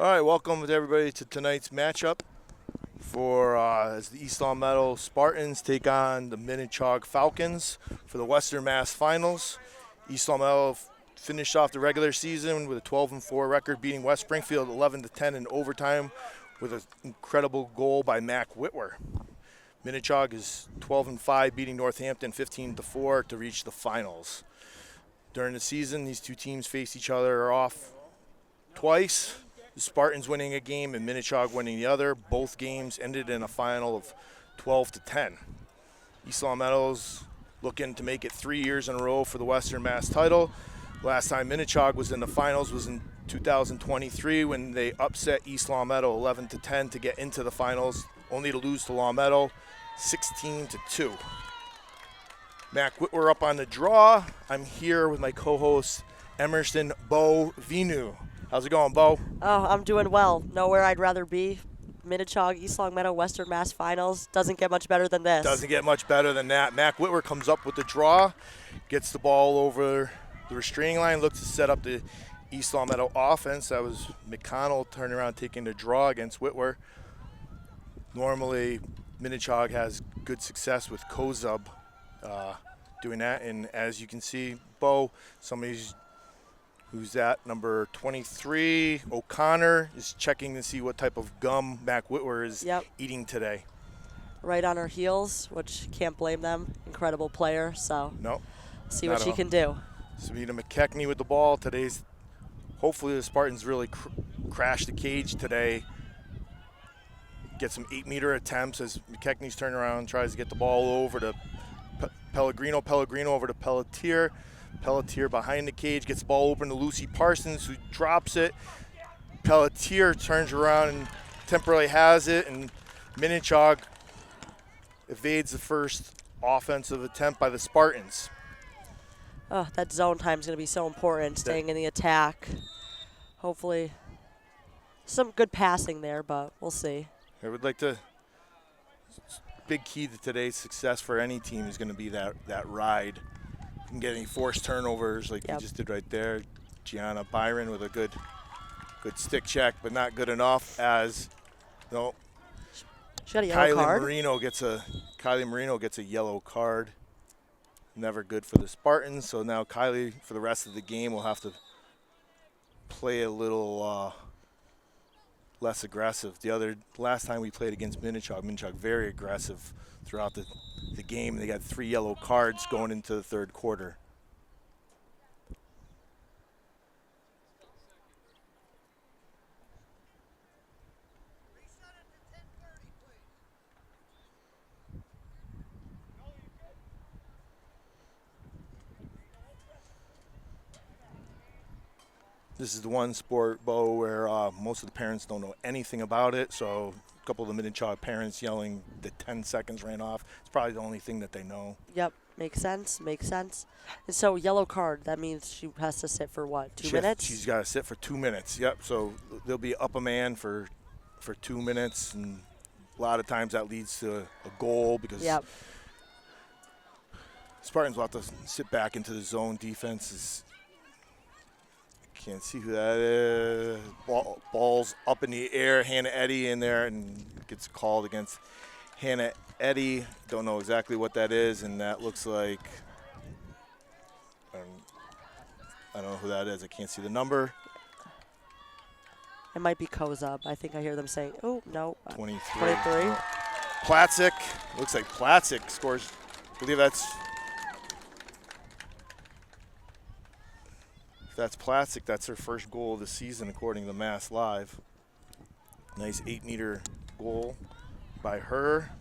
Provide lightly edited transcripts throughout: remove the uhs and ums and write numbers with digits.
All right, welcome to everybody to tonight's matchup for as the East Long Meadow Spartans take on the Minnechaug Falcons for the Western Mass Finals. East Long Meadow finished off the regular season with a 12-4 record, beating West Springfield 11-10 in overtime with an incredible goal by Mac Whitwer. Minnechaug is 12-5, beating Northampton 15-4 to reach the finals. During the season, these two teams faced each other off twice. The Spartans winning a game and Minnechaug winning the other. Both games ended in a final of 12-10. East Long Meadows looking to make it 3 years in a row for the Western Mass title. Last time Minnechaug was in the finals was in 2023 when they upset East Long Meadow 11-10 to get into the finals, only to lose to Long Meadow 16-2. Mac Whitwer up on the draw. I'm here with my co-host Emerson Bo Vinu. How's it going, Bo? Oh, I'm doing well. Nowhere I'd rather be. Minnechaug, East Long Meadow, Western Mass Finals. Doesn't get much better than this. Doesn't get much better than that. Mac Whitwer comes up with the draw, gets the ball over the restraining line, looks to set up the East Long Meadow offense. That was McConnell turning around taking the draw against Whitwer. Normally, Minnechaug has good success with Kozub doing that. And as you can see, Bo, somebody's who's at number 23, O'Connor, is checking to see what type of gum Mac Whitwer is eating today. Right on her heels, which can't blame them. Incredible player, so see what she can do. Savita McKechnie with the ball. Hopefully the Spartans really crash the cage today. Get some 8-meter attempts as McKechnie's turning around, tries to get the ball over to Pellegrino. Pellegrino over to Pelletier. Pelletier behind the cage, gets the ball open to Lucy Parsons, who drops it. Pelletier turns around and temporarily has it, and Minnechaug evades the first offensive attempt by the Spartans. Oh, that zone time is going to be so important, staying in the attack. Hopefully some good passing there, but we'll see. I would like to – big key to today's success for any team is going to be that ride. Can get any forced turnovers like you just did right there. Gianna Byron with a good stick check, but not good enough as Kylie Marino gets a yellow card. Never good for the Spartans. So now Kylie, for the rest of the game, will have to play a little less aggressive. Last time we played against Minnechaug very aggressive throughout the game. They got 3 yellow cards going into the third quarter. This is the one sport, Bo, where most of the parents don't know anything about it, so a couple of the Minnechaug parents yelling the 10 seconds ran off. It's probably the only thing that they know. Yep, makes sense. And so yellow card, that means she has to sit for what, 2 minutes? She's got to sit for 2 minutes, yep. So they'll be up a man for 2 minutes, and a lot of times that leads to a goal because Spartans will have to sit back into the zone. Defense can't see who that is. Ball's up in the air. Hannah Eddy in there and gets called against Hannah Eddy. Don't know exactly what that is, and that looks like I don't know who that is. I can't see the number. It might be Kozub. I think I hear them saying, oh, no. 23. Platzik. Looks like Platzik scores. I believe that's Platzik. That's her first goal of the season, according to Mass Live. Nice 8-meter goal by her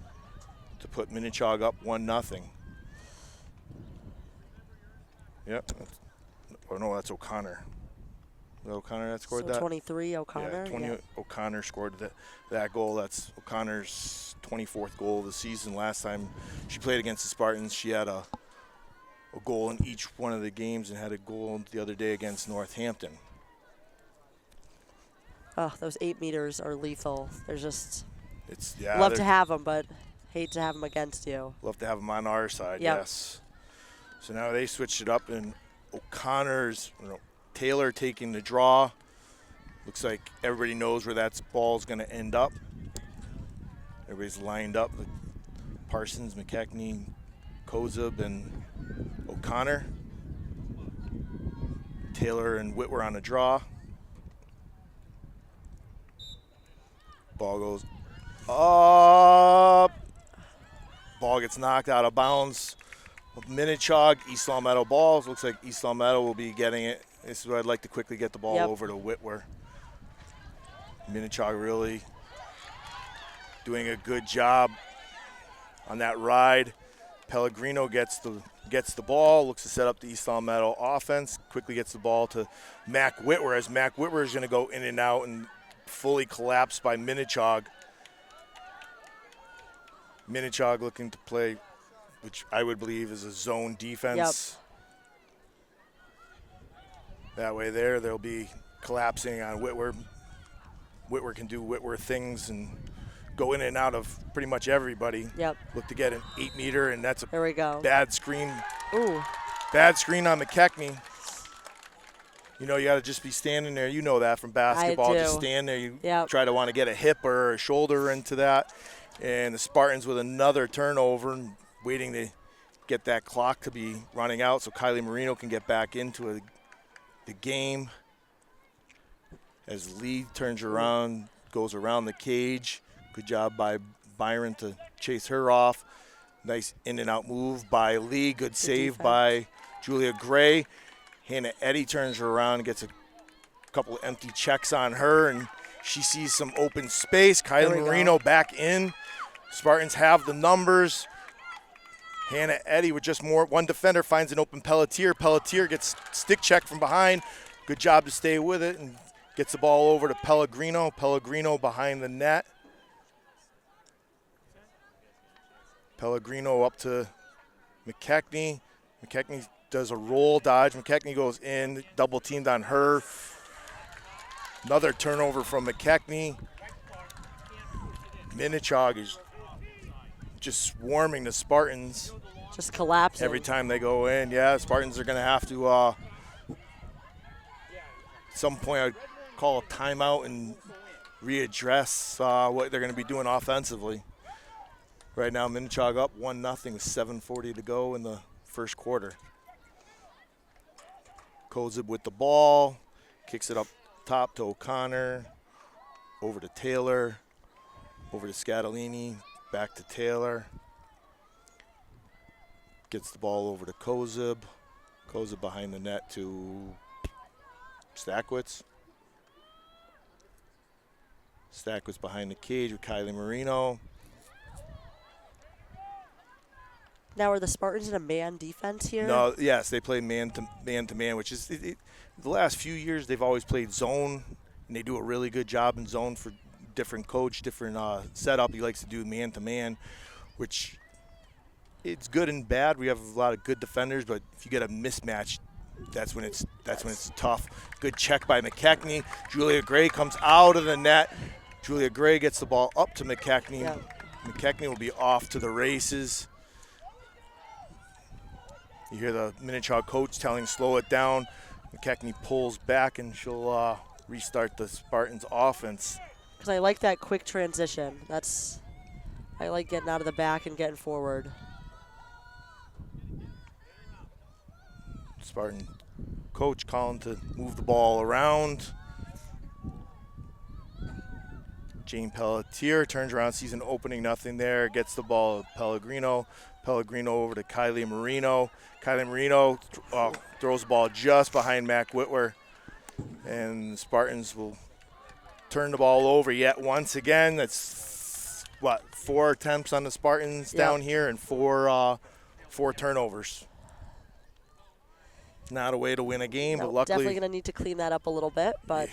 to put Minnechaug up 1-0. Yep. Oh, no, that's O'Connor. O'Connor that scored that? 23, O'Connor. Yeah, O'Connor scored that goal. That's O'Connor's 24th goal of the season. Last time she played against the Spartans, she had a goal in each one of the games and had a goal the other day against Northampton. Oh, those 8 meters are lethal. They're just – love to have them, but hate to have them against you. Love to have them on our side, yes. So now they switched it up, and O'Connor's Taylor taking the draw. Looks like everybody knows where that ball's going to end up. Everybody's lined up. Parsons, McKechnie, Kozub, and O'Connor. Taylor and Whitwer on a draw. Ball goes up. Ball gets knocked out of bounds. Minnechaug, East Long Meadow balls. Looks like East Long Meadow will be getting it. This is where I'd like to quickly get the ball over to Whitwer. Minnechaug really doing a good job on that ride. Pellegrino gets the ball, looks to set up the East Long Meadow offense, quickly gets the ball to Mac Whitwer, as Mac Whitwer is going to go in and out and fully collapsed by Minnechaug. Minnechaug looking to play, which I would believe is a zone defense. That way they'll be collapsing on Whitwer. Whitwer can do Whitwer things and go in and out of pretty much everybody. Look to get an 8-meter, and that's a there we go. Bad screen. Ooh. Bad screen on McKechnie. You know, you got to just be standing there. You know that from basketball. I do. Just stand there. You try to want to get a hip or a shoulder into that. And the Spartans with another turnover and waiting to get that clock to be running out so Kylie Marino can get back into the game. As Lee turns around, goes around the cage. Good job by Byron to chase her off. Nice in and out move by Lee. Good save by Julia Gray. Hannah Eddy turns her around and gets a couple of empty checks on her, and she sees some open space. Kylie Marino back in. Spartans have the numbers. Hannah Eddy with just one defender finds an open Pelletier. Pelletier gets stick check from behind. Good job to stay with it and gets the ball over to Pellegrino. Pellegrino behind the net. Pellegrino up to McKechnie. McKechnie does a roll dodge. McKechnie goes in, double teamed on her. Another turnover from McKechnie. Minnechaug is just swarming the Spartans. Just collapsing. Every time they go in. Yeah, Spartans are going to have to, at some point, I'd call a timeout and readdress what they're going to be doing offensively. Right now, Minnechaug up 1-0 with 7:40 to go in the first quarter. Kozub with the ball, kicks it up top to O'Connor, over to Taylor, over to Scatolini, back to Taylor. Gets the ball over to Kozub. Kozub behind the net to Stackwitz. Stackwitz behind the cage with Kylie Marino. Now, are the Spartans in a man defense here? No, yes, they play man to man, which is the last few years they've always played zone, and they do a really good job in zone for different coach, different setup. He likes to do man to man, which it's good and bad. We have a lot of good defenders, but if you get a mismatch, that's when it's tough. Good check by McKechnie. Julia Gray comes out of the net. Julia Gray gets the ball up to McKechnie. McKechnie will be off to the races. You hear the Minnechaug coach telling slow it down. McKechnie pulls back, and she'll restart the Spartans offense. Because I like that quick transition. I like getting out of the back and getting forward. Spartan coach calling to move the ball around. Jane Pelletier turns around, sees an opening, nothing there, gets the ball to Pellegrino. Pellegrino over to Kylie Marino. Kylie Marino throws the ball just behind Mac Whitwer. And the Spartans will turn the ball over yet once again. That's, 4 attempts on the Spartans down here and four turnovers. Not a way to win a game, but luckily. Definitely going to need to clean that up a little bit, but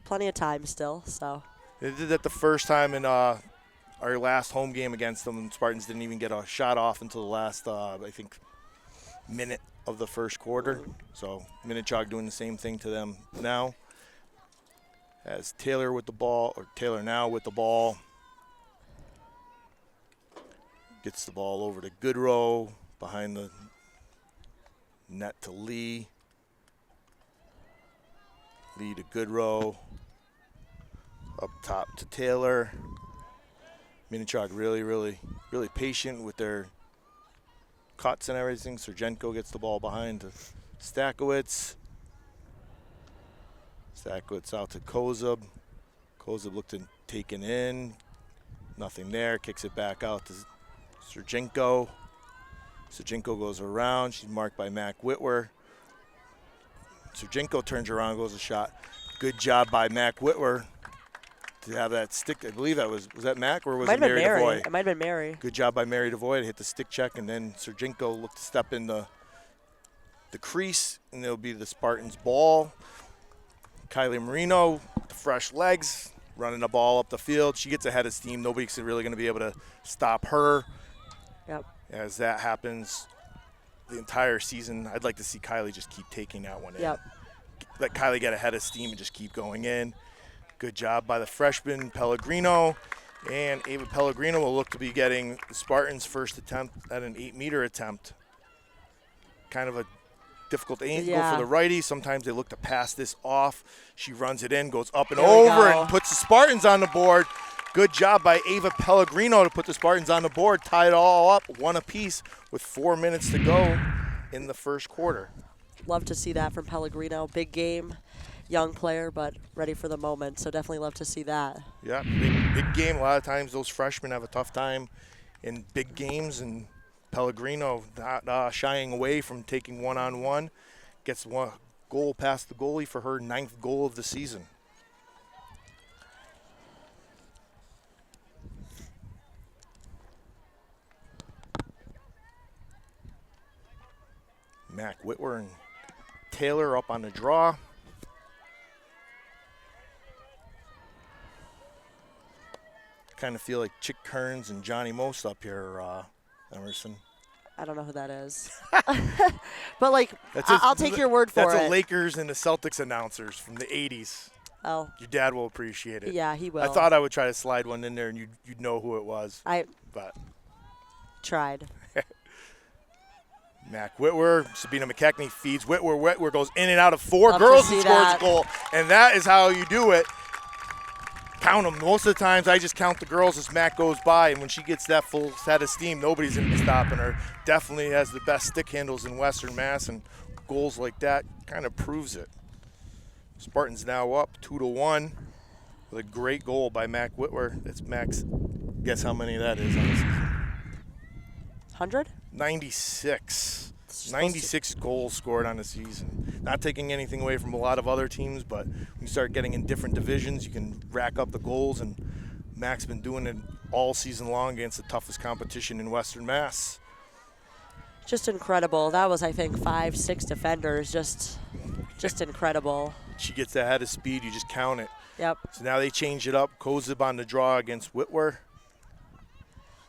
plenty of time still. So they did that the first time in our last home game against them. Spartans didn't even get a shot off until the last, I think, minute of the first quarter. So Minnechaug doing the same thing to them now. As Taylor with the ball, or Taylor now with the ball. Gets the ball over to Goodrow, behind the net to Lee. Lee to Goodrow. Up top to Taylor. Minnechaug really patient with their cuts and everything. Sergenko gets the ball behind to Stakowicz. Stakowicz out to Kozub. Kozub looked and taken in. Nothing there. Kicks it back out to Sergenko. Sergenko goes around. She's marked by Mac Whitwer. Sergenko turns around, goes a shot. Good job by Mac Whitwer to have that stick. I believe that was that Mac or was it Mary DeVoy? It might have been Mary. Good job by Mary DeVoy to hit the stick check, and then Sergenko looked to step in the crease, and it'll be the Spartans' ball. Kylie Marino, the fresh legs, running the ball up the field. She gets ahead of steam. Nobody's really going to be able to stop her. Yep. As that happens the entire season, I'd like to see Kylie just keep taking that one in. Yep. Let Kylie get ahead of steam and just keep going in. Good job by the freshman, Pellegrino. And Ava Pellegrino will look to be getting the Spartans' first attempt at an 8-meter attempt. Kind of a difficult angle for the righty. Sometimes they look to pass this off. She runs it in, goes up and over, and puts the Spartans on the board. Good job by Ava Pellegrino to put the Spartans on the board. Tie it all up, one apiece, with 4 minutes to go in the first quarter. Love to see that from Pellegrino. Big game, young player, but ready for the moment. So definitely love to see that. Yeah, big game. A lot of times those freshmen have a tough time in big games, and Pellegrino not shying away from taking one-on-one. Gets one goal past the goalie for her 9th goal of the season. Mac Whitwer and Taylor up on the draw. Kind of feel like Chick Kearns and Johnny Most up here, Emerson. I don't know who that is. But, like, I'll take your word for it. That's the Lakers and the Celtics announcers from the 80s. Oh. Your dad will appreciate it. Yeah, he will. I thought I would try to slide one in there and you'd know who it was. But tried. Mac Whitwer, Sabina McKechnie feeds Whitwer. Whitwer goes in and out of 4 girls and scores a goal. And that is how you do it. Count them. Most of the times I just count the girls as Mac goes by, and when she gets that full set of steam, nobody's going to be stopping her. Definitely has the best stick handles in Western Mass, and goals like that kind of proves it. Spartans now up 2-1 with a great goal by Mac Whitwer. That's Mac's. Guess how many that is on the season? 100? 96. 96 goals scored on the season. Not taking anything away from a lot of other teams, but when you start getting in different divisions, you can rack up the goals, and Mac's been doing it all season long against the toughest competition in Western Mass. Just incredible. That was, I think, 5-6 defenders. Just incredible. She gets ahead of speed. You just count it. Yep. So now they change it up. Kozub on the draw against Whitwer.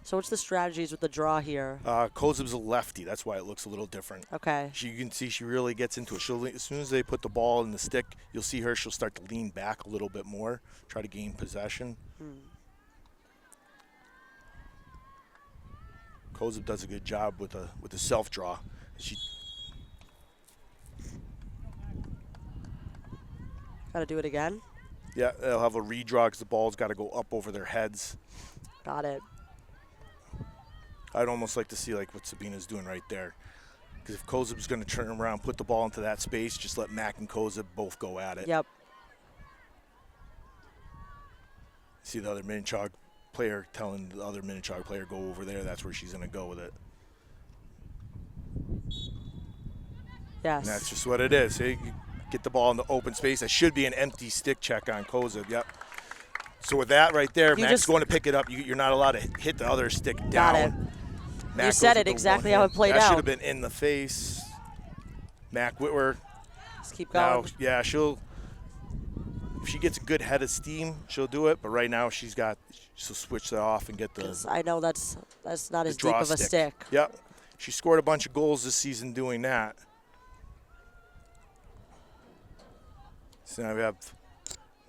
So what's the strategies with the draw here? Kozub's a lefty. That's why it looks a little different. Okay. You can see she really gets into it. As soon as they put the ball in the stick, you'll see her. She'll start to lean back a little bit more, try to gain possession. Kozub does a good job with the self draw. Got to do it again? Yeah, they'll have a redraw because the ball's got to go up over their heads. Got it. I'd almost like to see like what Sabina's doing right there. Because if Kozub's going to turn around, put the ball into that space, just let Mac and Kozub both go at it. Yep. See the other Minnechaug player telling the other Minnechaug player, go over there. That's where she's going to go with it. Yes. And that's just what it is. You get the ball in the open space. That should be an empty stick check on Kozub. Yep. So with that right there, Mac's going to pick it up. You're not allowed to hit the other stick down. Got it. You said it exactly how it played out. That should have been in the face. Mac Whitwer. Just keep going. Now, yeah, if she gets a good head of steam, she'll do it. But right now, she'll switch that off and get the. I know that's not as deep of a stick. Yep. She scored a bunch of goals this season doing that. So now we have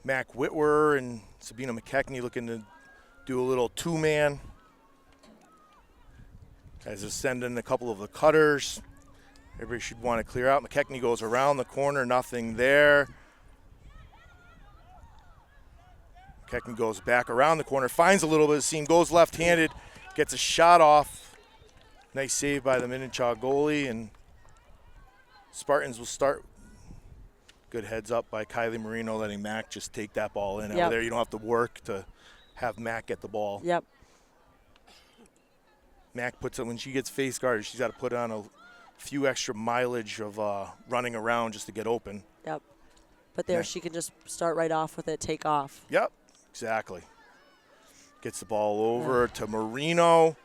Mac Whitwer and Sabina McKechnie looking to do a little two-man. Guys are sending a couple of the cutters. Everybody should want to clear out. McKechnie goes around the corner, nothing there. McKechnie goes back around the corner, finds a little bit of seam, goes left-handed, gets a shot off. Nice save by the Minnechaug goalie, and Spartans will start. Good heads up by Kylie Marino, letting Mac just take that ball in over there. You don't have to work to have Mac get the ball. Yep. Mac puts it, when she gets face guarded, she's got to put on a few extra mileage of running around just to get open. Yep. But there she can just start right off with it, take off. Yep, exactly. Gets the ball over to Marino.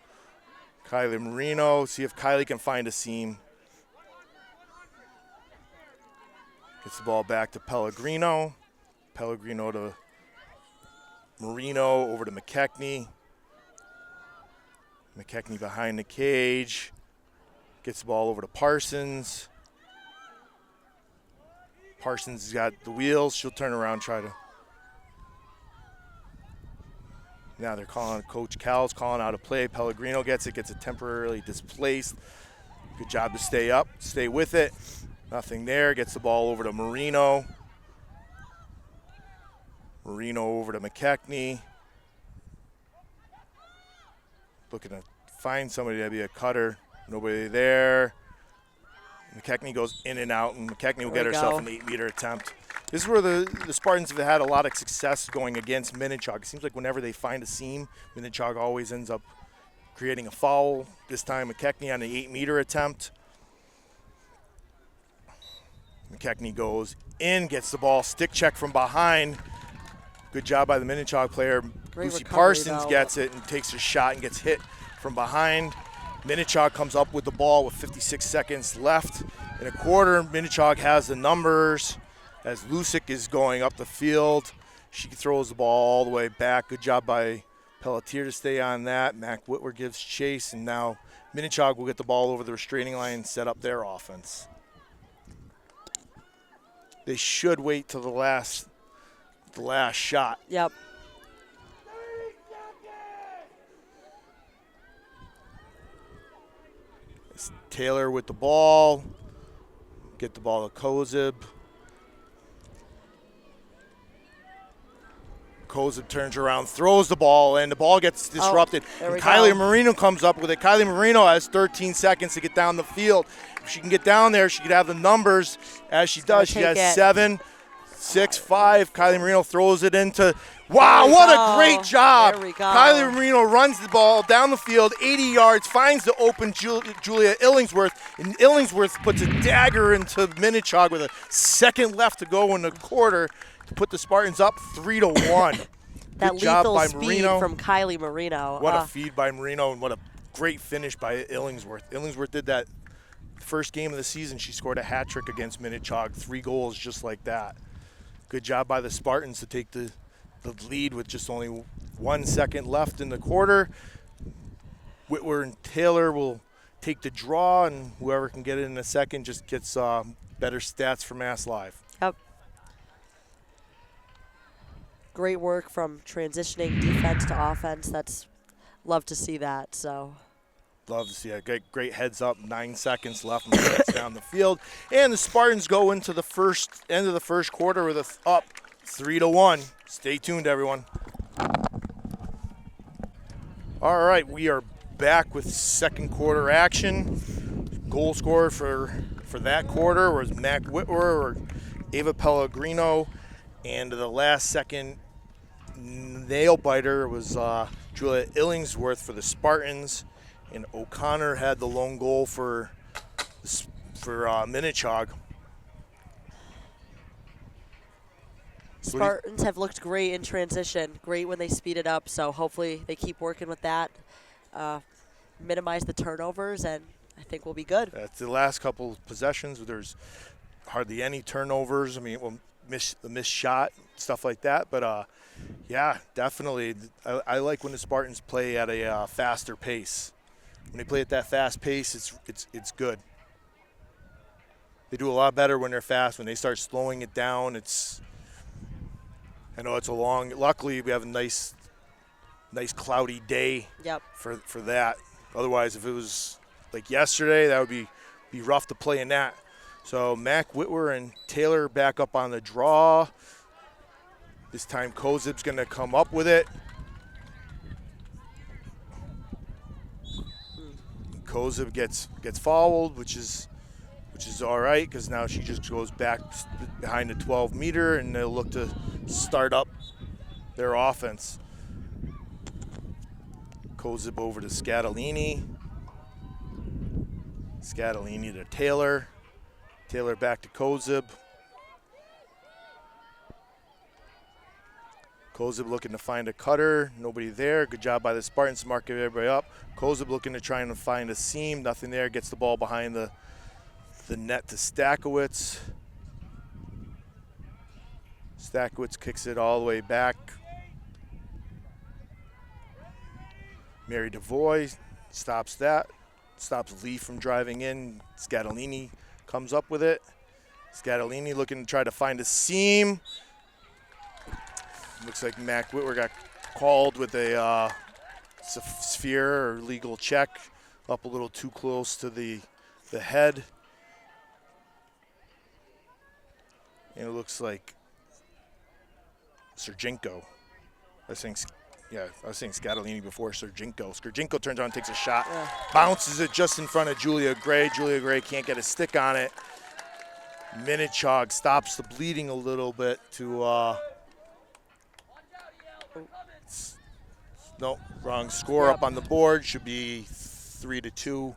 Kylie Marino, see if Kylie can find a seam. Gets the ball back to Pellegrino. Pellegrino to Marino, over to McKechnie. McKechnie behind the cage. Gets the ball over to Parsons. Parsons has got the wheels. She'll turn around, try to. Now they're calling, Coach Cal's calling out a play. Pellegrino gets it temporarily displaced. Good job to stay up, stay with it. Nothing there. Gets the ball over to Marino. Marino over to McKechnie. Looking to find somebody to be a cutter. Nobody there. McKechnie goes in and out, and McKechnie will get herself an 8-meter attempt. This is where the Spartans have had a lot of success going against Minnechaug. It seems like whenever they find a seam, Minnechaug always ends up creating a foul. This time McKechnie on the 8-meter attempt. McKechnie goes in, gets the ball, stick check from behind. Good job by the Minnechaug player. Lucy Parsons gets it and takes a shot and gets hit from behind. Minnechaug comes up with the ball with 56 seconds left in a quarter. Minnechaug has the numbers as Lusick is going up the field. She throws the ball all the way back. Good job by Pelletier to stay on that. Mac Whitwer gives chase, and now Minnechaug will get the ball over the restraining line and set up their offense. They should wait till the last shot. Yep. It's Taylor with the ball. Get the ball to Kozib. Kozib turns around, throws the ball, and the ball gets disrupted. Kylie Marino comes up with it. Kylie Marino has 13 seconds to get down the field. If she can get down there, she could have the numbers as she does. She has 7, 6, 5. Kylie Marino throws it into. Wow, what a great job. There we go. Kylie Marino runs the ball down the field, 80 yards, finds the open Julia Illingsworth, and Illingsworth puts a dagger into Minnechaug with a second left to go in the quarter to put the Spartans up 3-1. That Good job lethal by speed Marino. from Kylie Marino. What a feed by Marino, and what a great finish by Illingsworth. Illingsworth did that first game of the season. She scored a hat trick against Minnechaug, 3 goals just like that. Good job by the Spartans to take the lead with just only 1 second left in the quarter. Whitwer and Taylor will take the draw, and whoever can get it in a second just gets better stats for Mass Live. Yep. Great work from transitioning defense to offense. That's love to see that. So. Love to see it. Great heads up. 9 seconds left and gets down the field. And the Spartans go into the end of the first quarter with up 3-1. Stay tuned, everyone. All right, we are back with second quarter action. Goal scorer for that quarter was Mac Whitwer or Ava Pellegrino. And the last second nail biter was Julia Illingsworth for the Spartans. And O'Connor had the lone goal for Minnechaug. Spartans have looked great in transition, great when they speed it up, so hopefully they keep working with that, minimize the turnovers, and I think we'll be good. That's the last couple of possessions. There's hardly any turnovers. I mean, the missed shot, stuff like that. But, yeah, definitely. I like when the Spartans play at a faster pace. When they play at that fast pace, it's good. They do a lot better when they're fast. When they start slowing it down, I know it's luckily we have a nice cloudy day. Yep. for that. Otherwise, if it was like yesterday, that would be rough to play in that. So Mac Whitwer and Taylor back up on the draw. This time Kozib's going to come up with it. Kozib gets fouled, which is all right, because now she just goes back behind the 12-meter, and they'll look to start up their offense. Kozib over to Scatolini. Scatolini to Taylor. Taylor back to Kozib. Kozib looking to find a cutter. Nobody there. Good job by the Spartans to mark everybody up. Kozib looking to try and find a seam. Nothing there. Gets the ball behind the net to Stakowicz. Stakowicz kicks it all the way back. Mary DeVoy stops that. Stops Lee from driving in. Scatolini comes up with it. Scatolini looking to try to find a seam. Looks like Mac Whitwer got called with a sphere or legal check. Up a little too close to the head. And it looks like Serginko. I was saying Scatolini before Serginko. Serginko turns around and takes a shot. Yeah. Bounces it just in front of Julia Gray. Julia Gray can't get a stick on it. Minnechaug stops the bleeding a little bit to no, wrong score. Yep. Up on the board. Should be 3-2.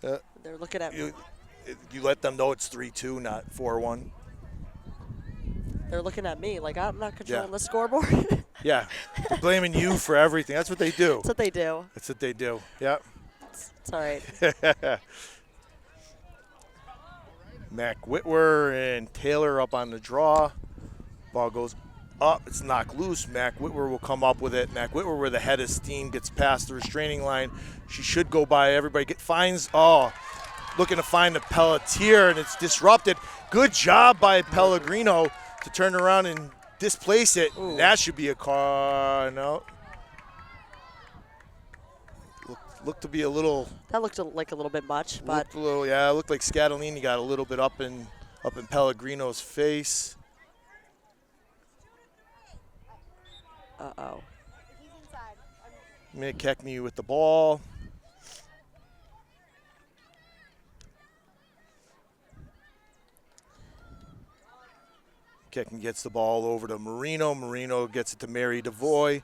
They're looking at you let them know it's 3-2, not 4-1. They're looking at me like I'm not controlling the scoreboard. Yeah, they're blaming you for everything. That's what they do. That's what they do. That's what they do. Yep. It's all right. Mac Whitwer and Taylor up on the draw. Ball goes up. It's knocked loose. Mac Whitwer will come up with it. Mac Whitwer with a head of steam gets past the restraining line. She should go by everybody. Looking to find the Pelletier, and it's disrupted. Good job by Pellegrino to turn around and displace it. Ooh. That should be a car. No. Looked to be a little. That looked like a little bit much, but. It looked like Scatolini got a little bit up in Pellegrino's face. Uh-oh. Minnechaug with the ball. Kecken gets the ball over to Marino. Marino gets it to Mary DeVoy.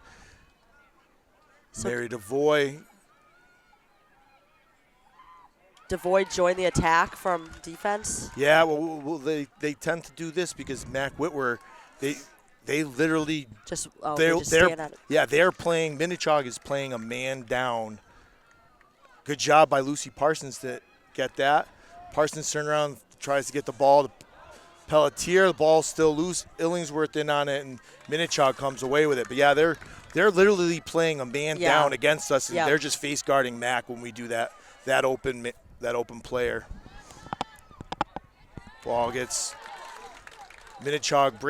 Mary DeVoy. DeVoy joined the attack from defense? Yeah, well they tend to do this because Mac Whitwer, they literally they're playing. Minnechaug is playing a man down. Good job by Lucy Parsons to get that. Parsons turns around, tries to get the ball to Pelletier. The ball's still loose. Illingsworth in on it, and Minnechaug comes away with it. But yeah, they're literally playing a man down against us, and they're just face guarding Mac when we do that open player. Ball gets Minnechaug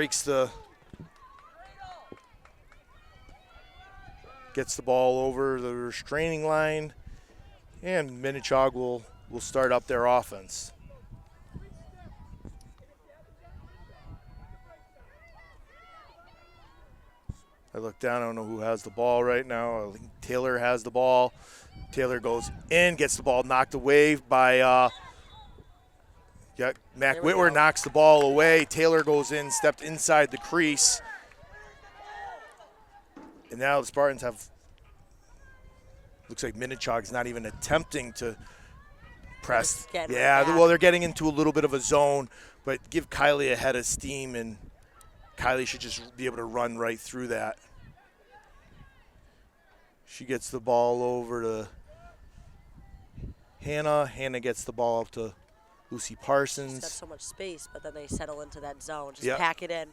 gets the ball over the restraining line, and Minnechaug will start up their offense. I look down, I don't know who has the ball right now. I think Taylor has the ball. Taylor goes in, gets the ball knocked away by Mac Whitwer knocks the ball away. Taylor goes in, stepped inside the crease. And now the Spartans looks like Minnechaug's not even attempting to press. They're getting into a little bit of a zone, but give Kylie a head of steam, and Kylie should just be able to run right through that. She gets the ball over to Hannah. Hannah gets the ball up to Lucy Parsons. She's got so much space, but then they settle into that zone. Just pack it in.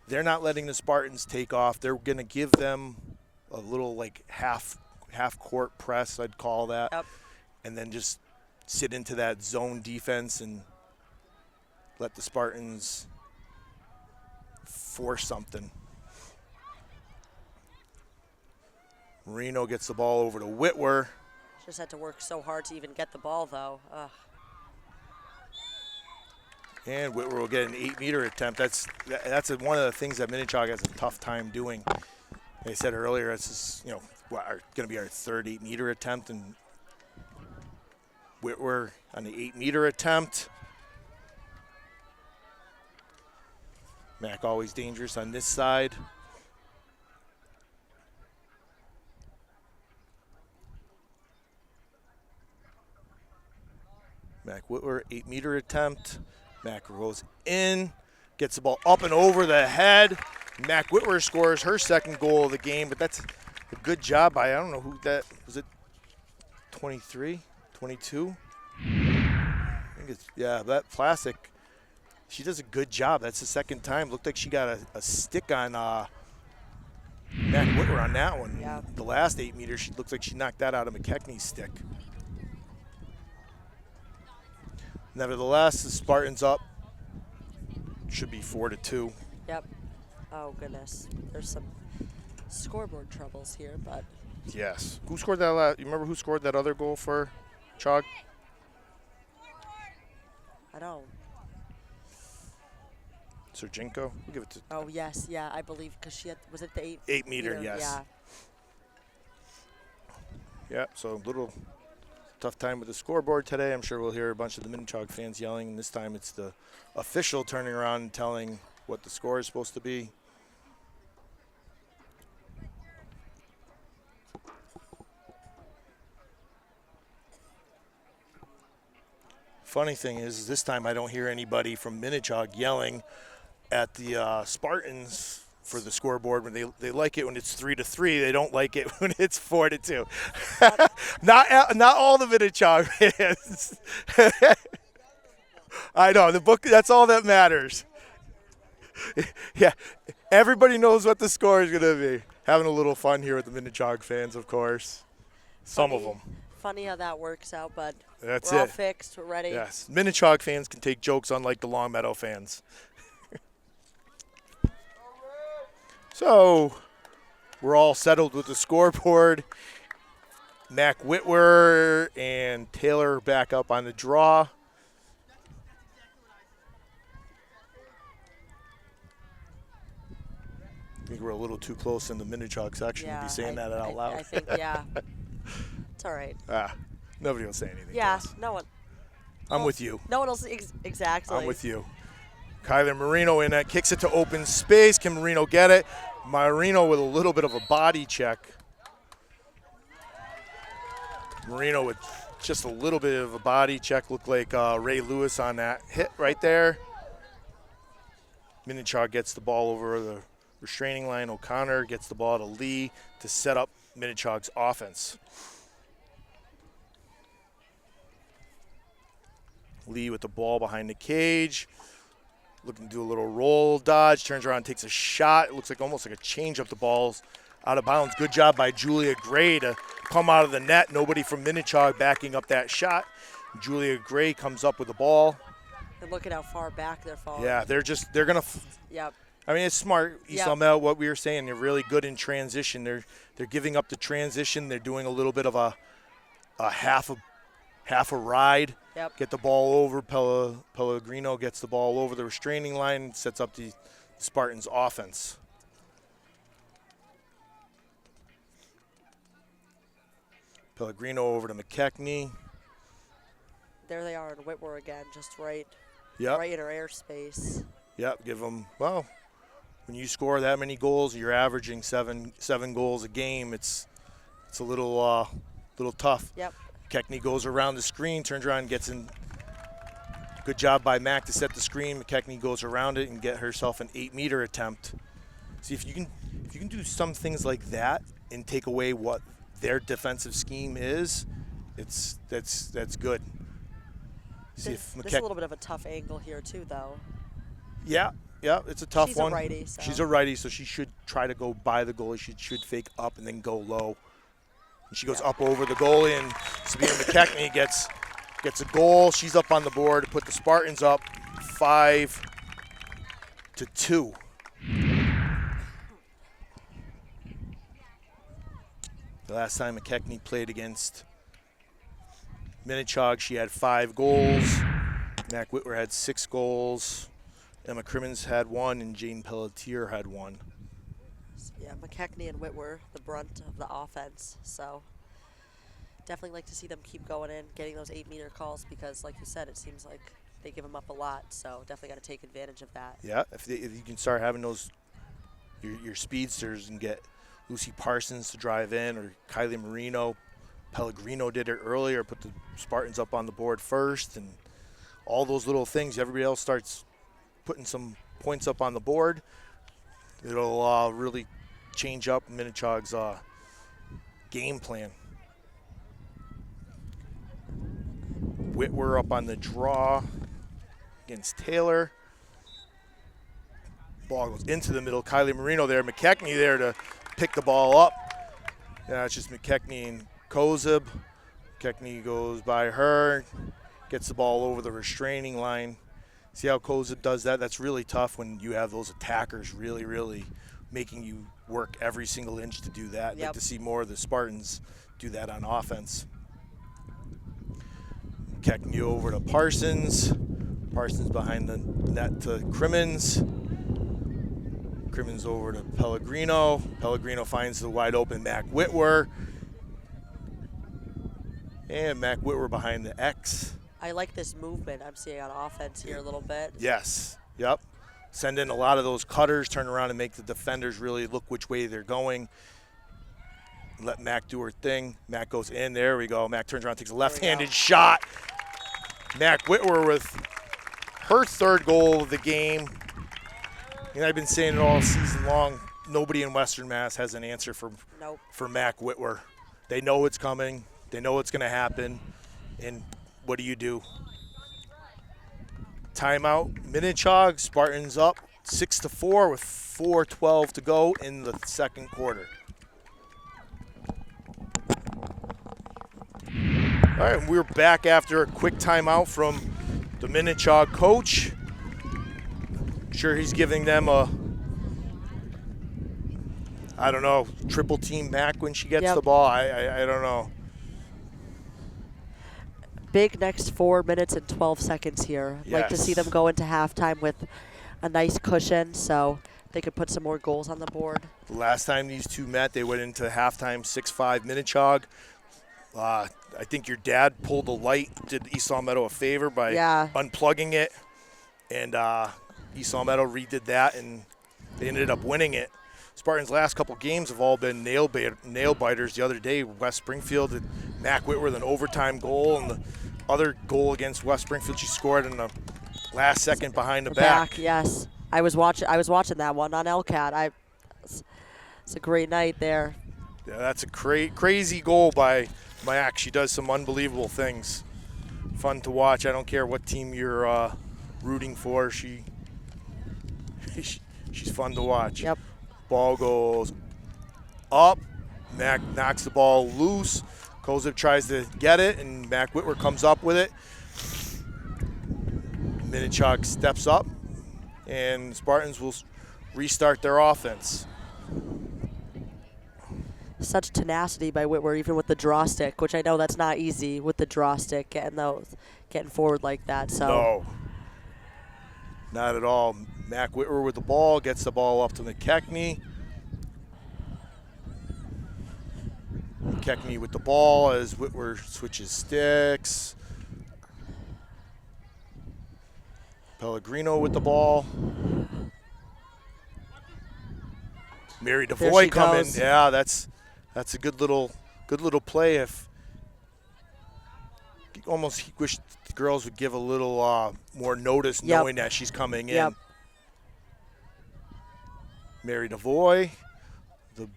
They're not letting the Spartans take off. They're going to give them a little like half court press, I'd call that, and then just sit into that zone defense and let the Spartans force something. Marino gets the ball over to Whitwer. Just had to work so hard to even get the ball, though. Ugh. And Whitwer will get an 8-meter attempt. That's one of the things that Minnechaug has a tough time doing. Like I said earlier, it's just, going to be our third 8-meter attempt, and Whitwer on the 8-meter attempt. Mac always dangerous on this side. Mac Whitwer, 8-meter attempt. Mac goes in, gets the ball up and over the head. Mac Whitwer scores her second goal of the game, but that's a good job by, I don't know who that, was it 23, 22? I think it's, yeah, that Plastic. She does a good job. That's the second time. Looked like she got a stick on Mac Whitwer on that one. Yeah. The last 8-meter, she looks like she knocked that out of McKechnie's stick. Nevertheless, the Spartans up. Should be 4-2. Yep. Oh, goodness. There's some scoreboard troubles here, but. Yes. Who scored that last? You remember who scored that other goal for Chaug? I don't. Sergenko? We'll give it to. Oh, yes. Yeah, I believe, because she had, was it the 8? 8-meter, yes. Yeah. Yeah, so a little tough time with the scoreboard today. I'm sure we'll hear a bunch of the Minnechaug fans yelling, and this time it's the official turning around and telling what the score is supposed to be. Funny thing is, this time I don't hear anybody from Minnechaug yelling at the Spartans for the scoreboard. When they like it when it's 3-3, they don't like it when it's 4-2. not all the Minnechaug fans. I know, the book, that's all that matters. Yeah, everybody knows what the score is going to be. Having a little fun here with the Minnechaug fans, of course. Some of them. Funny how that works out, but that's we're all it. fixed. We're ready. Yes, Minnechaug fans can take jokes unlike the Longmeadow fans. So we're all settled with the scoreboard. Mac Whitwer and Taylor back up on the draw. I think we're a little too close in the Minnechaug section to be saying that out loud. I think, yeah. It's all right. Nobody will say anything. Yeah, to us. no one. I'm with you. No one else, exactly. I'm with you. Kyler Marino in that, kicks it to open space. Can Marino get it? Marino with a little bit of a body check. Marino with just a little bit of a body check. Looked like Ray Lewis on that hit right there. Minnechaug gets the ball over the restraining line. O'Connor gets the ball to Lee to set up Minnechaug's offense. Lee with the ball behind the cage. Looking to do a little roll dodge. Turns around, takes a shot. It looks like almost like a change up. The ball's out of bounds. Good job by Julia Gray to come out of the net. Nobody from Minnechaug backing up that shot. Julia Gray comes up with the ball. And look at how far back they're falling. Yeah, they're going to. Yep. I mean, it's smart. Yep. Islamel, what we were saying, they're really good in transition. They're giving up the transition. They're doing a little bit of a half a ride. Yep. Get the ball over. Pellegrino gets the ball over the restraining line, sets up the Spartans' offense. Pellegrino over to McKechnie. There they are in Whitwer again, just right in our airspace. Yep, give them, well, when you score that many goals, you're averaging seven goals a game. It's a little tough. Yep. McKechnie goes around the screen, turns around and gets in. Good job by Mac to set the screen. McKechnie goes around it and get herself an 8-meter attempt. See, if you can do some things like that and take away what their defensive scheme is, that's good. See This is a little bit of a tough angle here too, though. Yeah, it's a tough She's one. a righty, so. She's a righty, so she should try to go by the goalie. She should fake up and then go low. And she goes up over the goalie, and Sabina McKechnie gets a goal. She's up on the board to put the Spartans up 5-2. The last time McKechnie played against Minnechaug, she had 5 goals. Mac Whitwer had 6 goals. Emma Crimmins had 1, and Jane Pelletier had 1. Yeah, McKechnie and Whitwer, the brunt of the offense. So definitely like to see them keep going in, getting those 8-meter calls because, like you said, it seems like they give them up a lot. So definitely got to take advantage of that. Yeah, if you can start having those your speedsters and get Lucy Parsons to drive in, or Kylie Marino. Pellegrino did it earlier, put the Spartans up on the board first, and all those little things. Everybody else starts putting some points up on the board. It'll really change up Minnechaug's game plan. Whitwer up on the draw against Taylor. Ball goes into the middle. Kylie Marino there. McKechnie there to pick the ball up. Yeah, it's just McKechnie and Kozub. McKechnie goes by her, gets the ball over the restraining line. See how Kozub does that? That's really tough when you have those attackers really, really making you work every single inch to do that. I'd like to see more of the Spartans do that on offense. McKechnie over to Parsons. Parsons behind the net to Crimmins. Crimmins over to Pellegrino. Pellegrino finds the wide open Mac Whitwer. And Mac Whitwer behind the X. I like this movement I'm seeing on offense here a little bit. Yes, yep. Send in a lot of those cutters, turn around and make the defenders really look which way they're going. Let Mac do her thing. Mac goes in, there we go. Mac turns around, takes a left-handed shot. Mac Whitwer with her 3rd goal of the game. And I've been saying it all season long, nobody in Western Mass has an answer for Mac Whitwer. They know it's coming. They know it's going to happen. And what do? Timeout. Minnechaug, Spartans up 6-4 with 4:12 to go in the 2nd quarter. All right, we're back after a quick timeout from the Minnechaug coach. Sure, he's giving them I don't know, triple team Mac when she gets the ball. I don't know. Big next 4 minutes and 12 seconds here. Yes. Like to see them go into halftime with a nice cushion so they could put some more goals on the board. The last time these two met, they went into halftime 6-5 Minnechaug. I think your dad pulled the light, did East Meadow a favor by unplugging it. And East Meadow redid that, and they ended up winning it. Spartans' last couple games have all been nail biters. The other day, West Springfield and Mac Whitwer with an overtime goal, and the other goal against West Springfield she scored in the last second behind the back. Yes, I was watching that one on LCAT. It's a great night there. Yeah, that's a crazy goal by Mac. She does some unbelievable things. Fun to watch. I don't care what team you're rooting for. She's fun to watch. Yep. Ball goes up. Mac knocks the ball loose. Kozub tries to get it, and Mac Whitwer comes up with it. Minnechaug steps up, and Spartans will restart their offense. Such tenacity by Whitwer, even with the draw stick, which I know that's not easy with the draw stick, getting forward like that. So no, not at all. Mac Whitwer with the ball, gets the ball up to McKechnie. McKechnie with the ball as Whitwer switches sticks. Pellegrino with the ball. Mary DeVoy coming. Yeah, that's a good little play. If almost wish the girls would give a little more notice, knowing that she's coming in. Yep. Mary DeVoy, the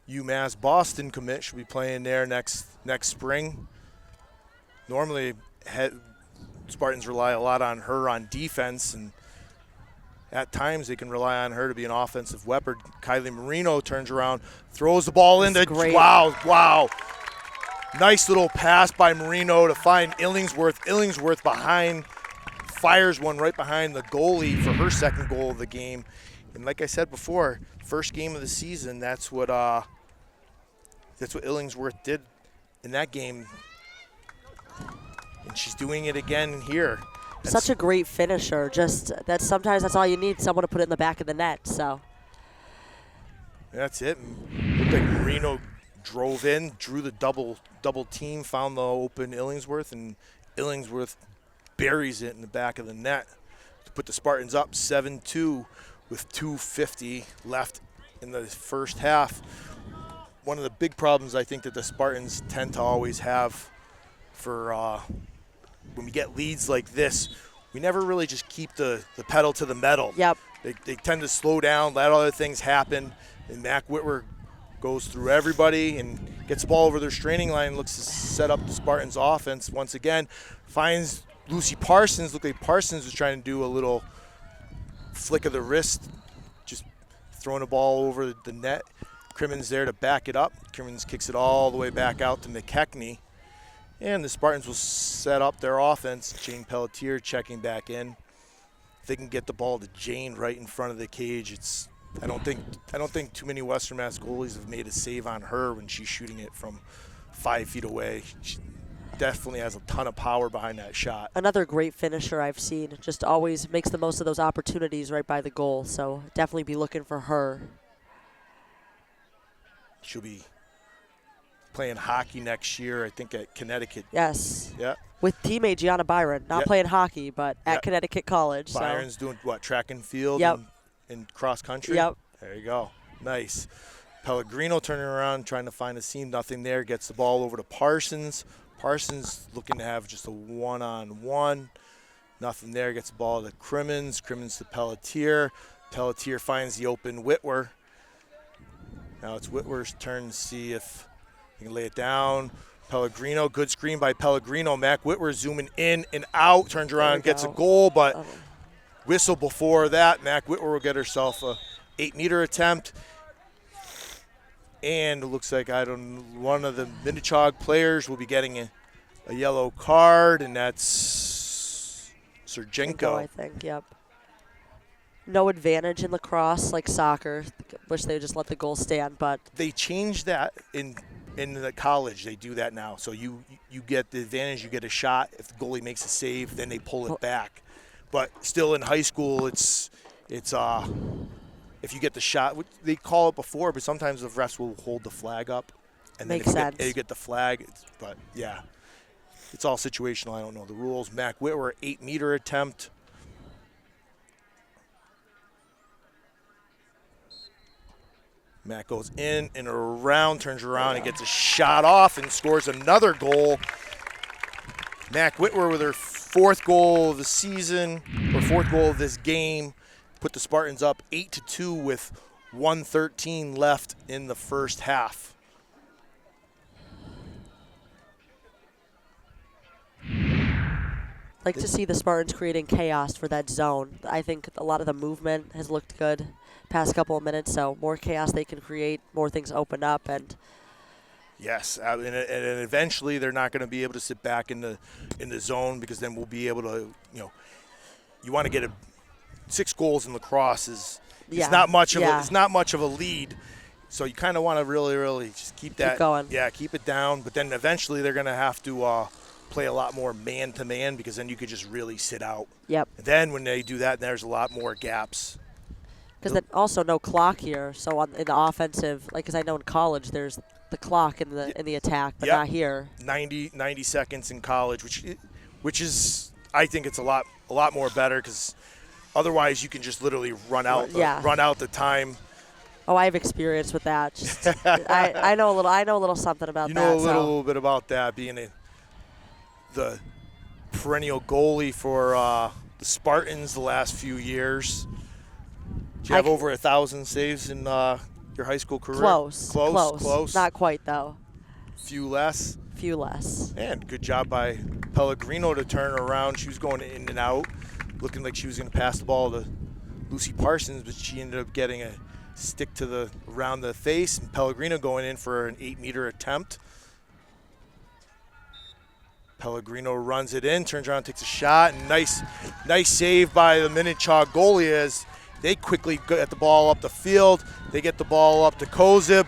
UMass Boston commit, should be playing there next spring. Normally, Spartans rely a lot on her on defense, and at times they can rely on her to be an offensive weapon. Kylie Marino turns around, throws the ball into. Wow. Nice little pass by Marino to find Illingsworth. Illingsworth behind, fires one right behind the goalie for her 2nd goal of the game. And like I said before, first game of the season, that's what Illingsworth did in that game. and she's doing it again here. Such a great finisher. Just sometimes that's all you need, someone to put it in the back of the net. So that's it. And looked like Marino drove in, drew the double team, found the open Illingsworth, and Illingsworth buries it in the back of the net to put the Spartans up 7-2 with 2:50 left in the first half. One of the big problems I think that the Spartans tend to always have for when we get leads like this, we never really just keep the pedal to the metal. Yep. They tend to slow down, let other things happen, and Mac Whitwer goes through everybody and gets the ball over their straining line, looks to set up the Spartans' offense once again, finds Lucy Parsons. Looked like Parsons was trying to do a little flick of the wrist, just throwing the ball over the net. Crimmins there to back it up. Crimmins kicks it all the way back out to McKechnie. And the Spartans will set up their offense. Jane Pelletier checking back in. If they can get the ball to Jane right in front of the cage, I don't think too many Western Mass goalies have made a save on her when she's shooting it from 5 feet away. She definitely has a ton of power behind that shot. Another great finisher I've seen. Just always makes the most of those opportunities right by the goal. So definitely be looking for her. She'll be playing hockey next year, I think, at Connecticut. Yes. Yeah. With teammate Gianna Byron. Not playing hockey, but at Connecticut College. Byron's doing what, track and field and cross country? Yep. There you go. Nice. Pellegrino turning around, trying to find a seam. Nothing there. Gets the ball over to Parsons. Parsons looking to have just a one-on-one. Nothing there. Gets the ball to Crimmins. Crimmins to Pelletier. Pelletier finds the open Whitwer. Now it's Whitwer's turn to see if he can lay it down. Pellegrino, good screen by Pellegrino. Mac Whitwer zooming in and out. Turns around, gets a goal, but whistle before that. Mac Whitwer will get herself a 8-meter attempt. And it looks like one of the Minnechaug players will be getting a yellow card, and that's Sergenko. I think, yep. No advantage in lacrosse like soccer. Wish they would just let the goal stand, but they changed that in the college. They do that now. So you get the advantage, you get a shot. If the goalie makes a save, then they pull it back. But still in high school, it's if you get the shot, they call it before, but sometimes the refs will hold the flag up. And Makes then sense. you get the flag. But, yeah, it's all situational. I don't know the rules. Mac Whitwer, 8-meter attempt. Mac goes in and around, turns around, and gets a shot off and scores another goal. Mac Whitwer with her fourth goal of the season, or fourth goal of this game, put the Spartans up 8-2 with 1:13 left in the first half. like to see the Spartans creating chaos for that zone. I think a lot of the movement has looked good past couple of minutes, so more chaos they can create, more things open up, and yes, and eventually they're not going to be able to sit back in the zone, because then we'll be able to, you want to get 6 goals in lacrosse is it's not much of a lead. So you kind of want to really just keep going. Yeah, keep it down. But then eventually they're going to have to play a lot more man-to-man, because then you could just really sit out. Yep. And then when they do that, there's a lot more gaps. Because then also no clock here. So in the offensive, because I know in college there's the clock in the attack, but not here. 90 seconds in college, which is, I think it's a lot more better, because otherwise you can just literally run out the time. Oh, I have experience with that. Just, I know a little something about that. You know a little bit about that, being the perennial goalie for the Spartans the last few years. Do you have over 1,000 saves in your high school career? Close. Not quite, though. Few less. And good job by Pellegrino to turn around. She was going in and out, looking like she was going to pass the ball to Lucy Parsons, but she ended up getting a stick around the face, and Pellegrino going in for an 8-meter attempt. Pellegrino runs it in, turns around, takes a shot, and nice save by the Minnechaug goalie as they quickly get the ball up the field. They get the ball up to Kozib.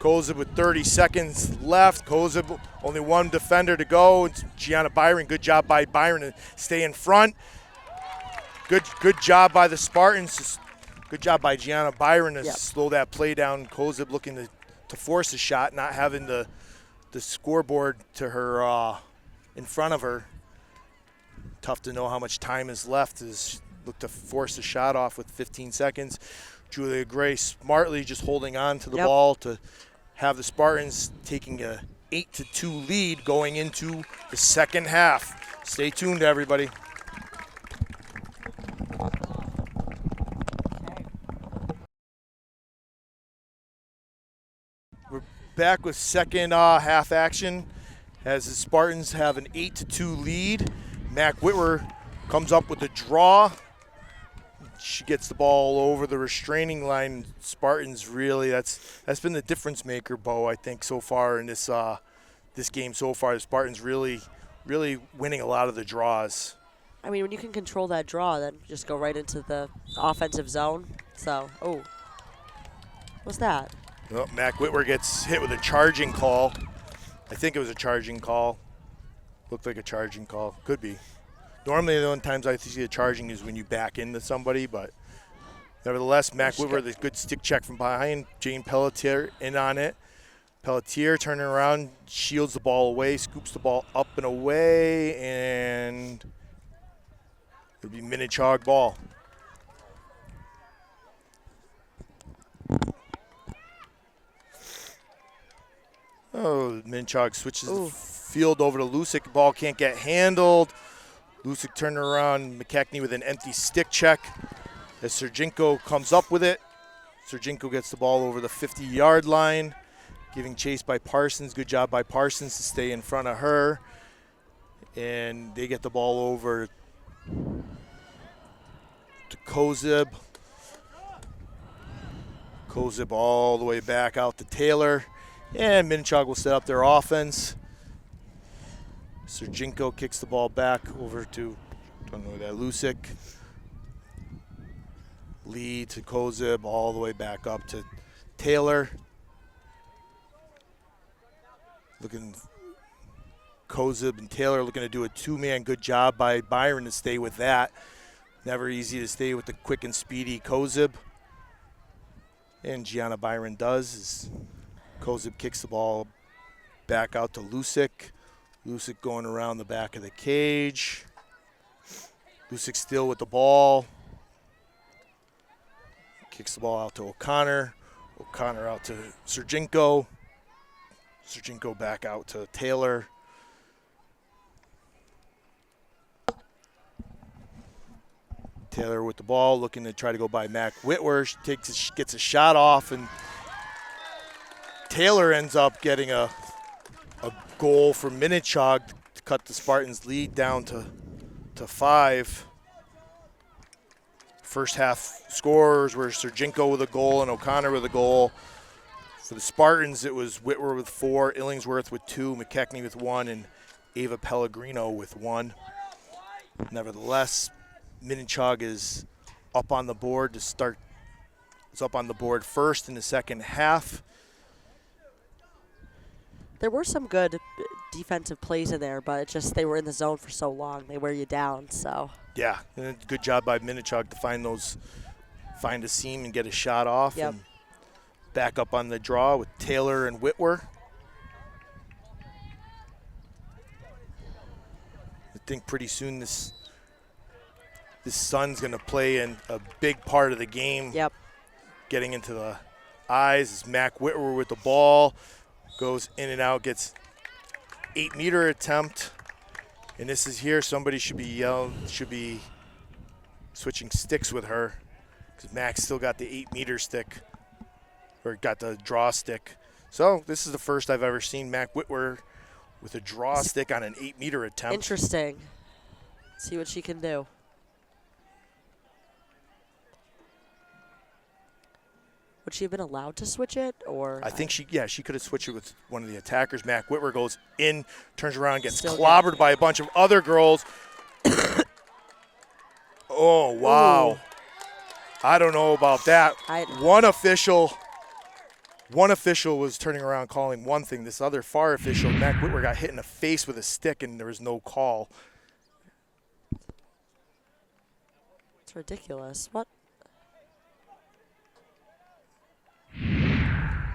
Kozub with 30 seconds left. Kozub, only one defender to go. It's Gianna Byron. Good job by Byron to stay in front. Good job by the Spartans. Good job by Gianna Byron to slow that play down. Kozub looking to force a shot, not having the scoreboard to her in front of her. Tough to know how much time is left as look to force the shot off with 15 seconds. Julia Gray smartly just holding on to the ball to have the Spartans taking a 8-2 lead going into the second half. Stay tuned, everybody. We're back with second half action as the Spartans have an 8-2 lead. Mac Whitwer comes up with a draw. She gets the ball over the restraining line. Spartans really, that's been the difference maker, Bo, I think, so far in this game so far. The Spartans really winning a lot of the draws. I mean, when you can control that draw, then just go right into the offensive zone. So, what's that? Well, Mac Whitwer gets hit with a charging call. I think it was a charging call. Looked like a charging call. Could be. Normally, the only times I see a charging is when you back into somebody, but nevertheless, Mac Whitwer, the good stick check from behind. Jane Pelletier in on it. Pelletier turning around, shields the ball away, scoops the ball up and away, and it'll be Minnechaug ball. Oh, Minnechaug switches the field over to Lusick. Ball can't get handled. Lusick turning around, McKechnie with an empty stick check as Serginko comes up with it. Serginko gets the ball over the 50-yard line, giving chase by Parsons. Good job by Parsons to stay in front of her. And they get the ball over to Kozub. Kozub all the way back out to Taylor. And Minnechaug will set up their offense. Serginko kicks the ball back over to, don't know that, Lusick. Lee to Kozub, all the way back up to Taylor. Kozub and Taylor looking to do a two-man. Good job by Byron to stay with that. Never easy to stay with the quick and speedy Kozub. And Gianna Byron does. As Kozub kicks the ball back out to Lusick. Lusick going around the back of the cage. Lusick still with the ball. Kicks the ball out to O'Connor. O'Connor out to Serginko. Serginko back out to Taylor. Taylor with the ball, looking to try to go by Mac Whitwer. She gets a shot off, and Taylor ends up getting a goal for Minnechaug to cut the Spartans' lead down to 5. First half scores were Serginko with a goal and O'Connor with a goal. For the Spartans, it was Whitwer with 4, Illingsworth with 2, McKechnie with 1, and Ava Pellegrino with 1. Nevertheless, Minnechaug is up on the board to start. It's up on the board first in the second half. There were some good defensive plays in there, but they were in the zone for so long. They wear you down, so. Yeah, and good job by Minnechaug to find a seam and get a shot off. Yep. And back up on the draw with Taylor and Whitwer. I think pretty soon this sun's going to play in a big part of the game. Yep. Getting into the eyes is Mac Whitwer with the ball. Goes in and out, gets 8-meter attempt. And this is here, somebody should be switching sticks with her, because Mac's still got the 8-meter stick, or got the draw stick. So this is the first I've ever seen Mac Whitwer with a draw stick on an 8-meter attempt. Interesting. See what she can do. Would she have been allowed to switch it, or? I think she could have switched it with one of the attackers. Mac Whitwer goes in, turns around, gets Still clobbered by a bunch of other girls. Oh, wow. Ooh. I don't know about that. One official one official was turning around calling one thing. This other far official, Mac Whitwer, got hit in the face with a stick, and there was no call. It's ridiculous. What?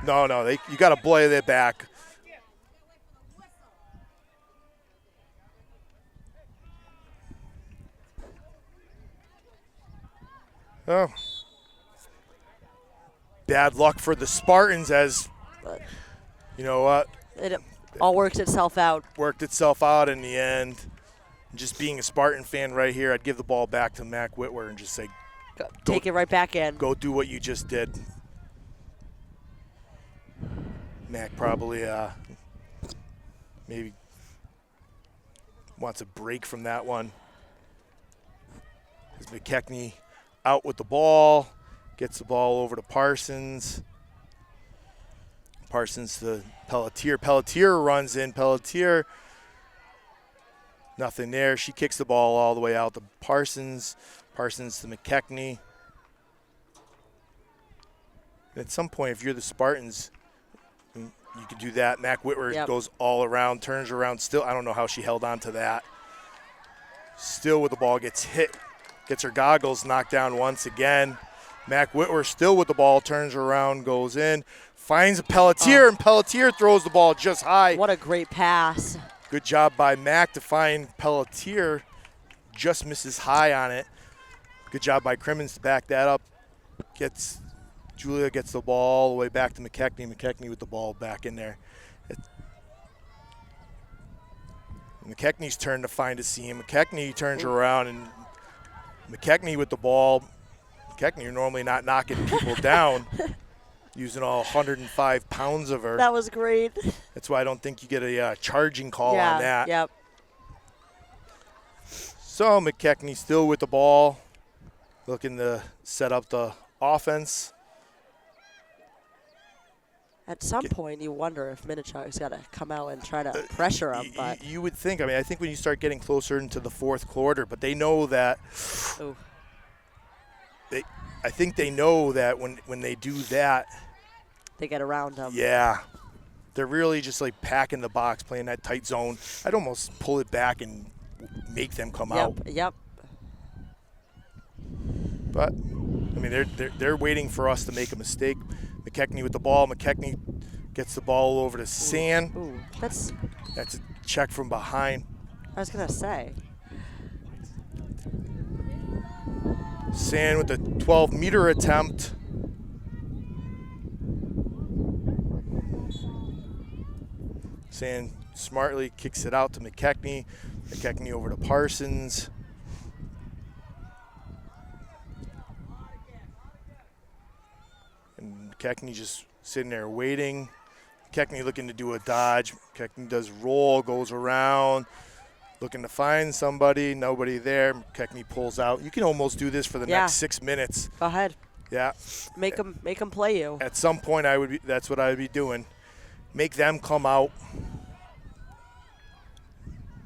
No, you got to blade it back. Oh. Bad luck for the Spartans, as you know what? It all worked itself out. Worked itself out in the end. Just being a Spartan fan right here, I'd give the ball back to Mac Whitwer and just say, take it right back in. Go do what you just did. Mac probably maybe wants a break from that one. As McKechnie out with the ball, gets the ball over to Parsons. Parsons to Pelletier. Pelletier runs in. Pelletier, nothing there. She kicks the ball all the way out to Parsons. Parsons to McKechnie. At some point, if you're the Spartans, you could do that. Mac Whitwer goes all around, turns around. Still, I don't know how she held on to that. Still with the ball, gets hit. Gets her goggles knocked down once again. Mac Whitwer still with the ball, turns around, goes in, finds a Pelletier, and Pelletier throws the ball just high. What a great pass. Good job by Mac to find Pelletier. Just misses high on it. Good job by Crimmins to back that up. Julia gets the ball all the way back to McKechnie. McKechnie with the ball back in there. McKechnie's turn to find a seam. McKechnie turns around, and McKechnie with the ball. McKechnie, you're normally not knocking people down, using all 105 pounds of her. That was great. That's why I don't think you get a charging call on that. Yep. So McKechnie still with the ball, looking to set up the offense. At some point, you wonder if Minnechaug's got to come out and try to pressure them. But you would think. I mean, I think when you start getting closer into the fourth quarter, but they know that. Ooh. I think they know that when they do that, they get around them. Yeah, they're really just like packing the box, playing that tight zone. I'd almost pull it back and make them come out. Yep. But I mean, they're waiting for us to make a mistake. McKechnie with the ball. McKechnie gets the ball over to San. Ooh, that's a check from behind. I was gonna say. San with the 12-meter attempt. San smartly kicks it out to McKechnie. McKechnie over to Parsons. And McKechnie just sitting there waiting. McKechnie looking to do a dodge. McKechnie does roll, goes around, looking to find somebody. Nobody there. McKechnie pulls out. You can almost do this for the next 6 minutes. Go ahead. Yeah. Make them play you. At some point, that's what I would be doing. Make them come out.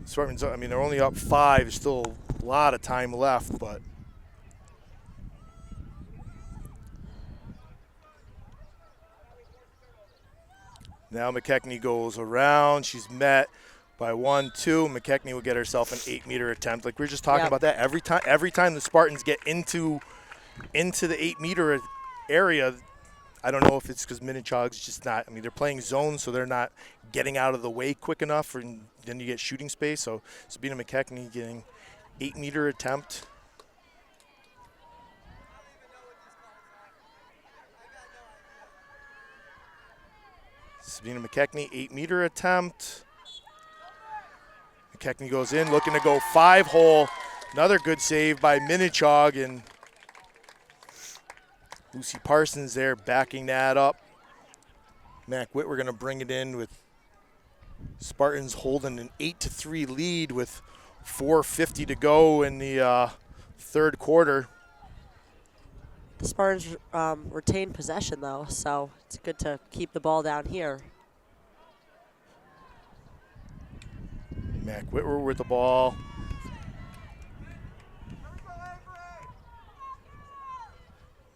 Spartans, I mean, they're only up 5. There's still a lot of time left, but. Now McKechnie goes around. She's met by 1-2. McKechnie will get herself an 8-meter attempt. Like we were just talking about that. Every time the Spartans get into the 8-meter area, I don't know if it's because Minnechaug's just not. I mean, they're playing zone, so they're not getting out of the way quick enough, and then you get shooting space. So Sabina McKechnie getting 8-meter attempt. Sabina McKechnie, 8-meter attempt. McKechnie goes in, looking to go 5-hole. Another good save by Minnechaug, and Lucy Parsons there backing that up. Mac Whitwer going to bring it in with Spartans holding an 8-3 lead with 4:50 to go in the third quarter. The Spartans retain possession, though, so it's good to keep the ball down here. Mac Whitwer with the ball.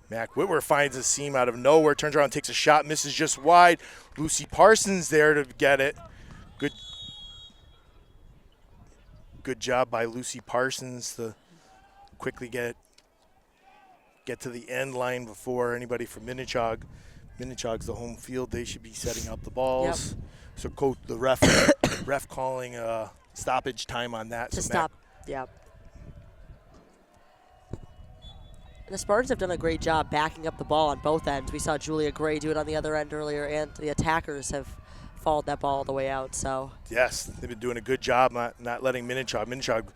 Mac Whitwer finds a seam out of nowhere, turns around, takes a shot, misses just wide. Lucy Parsons there to get it. Good job by Lucy Parsons to quickly get to the end line before anybody from Minnechaug. Minnechaug's the home field. They should be setting up the balls. Yep. So coach, the ref calling stoppage time on that. To so stop, yep. And the Spartans have done a great job backing up the ball on both ends. We saw Julia Gray do it on the other end earlier, and the attackers have followed that ball all the way out. So yes, they've been doing a good job not letting Minnechaug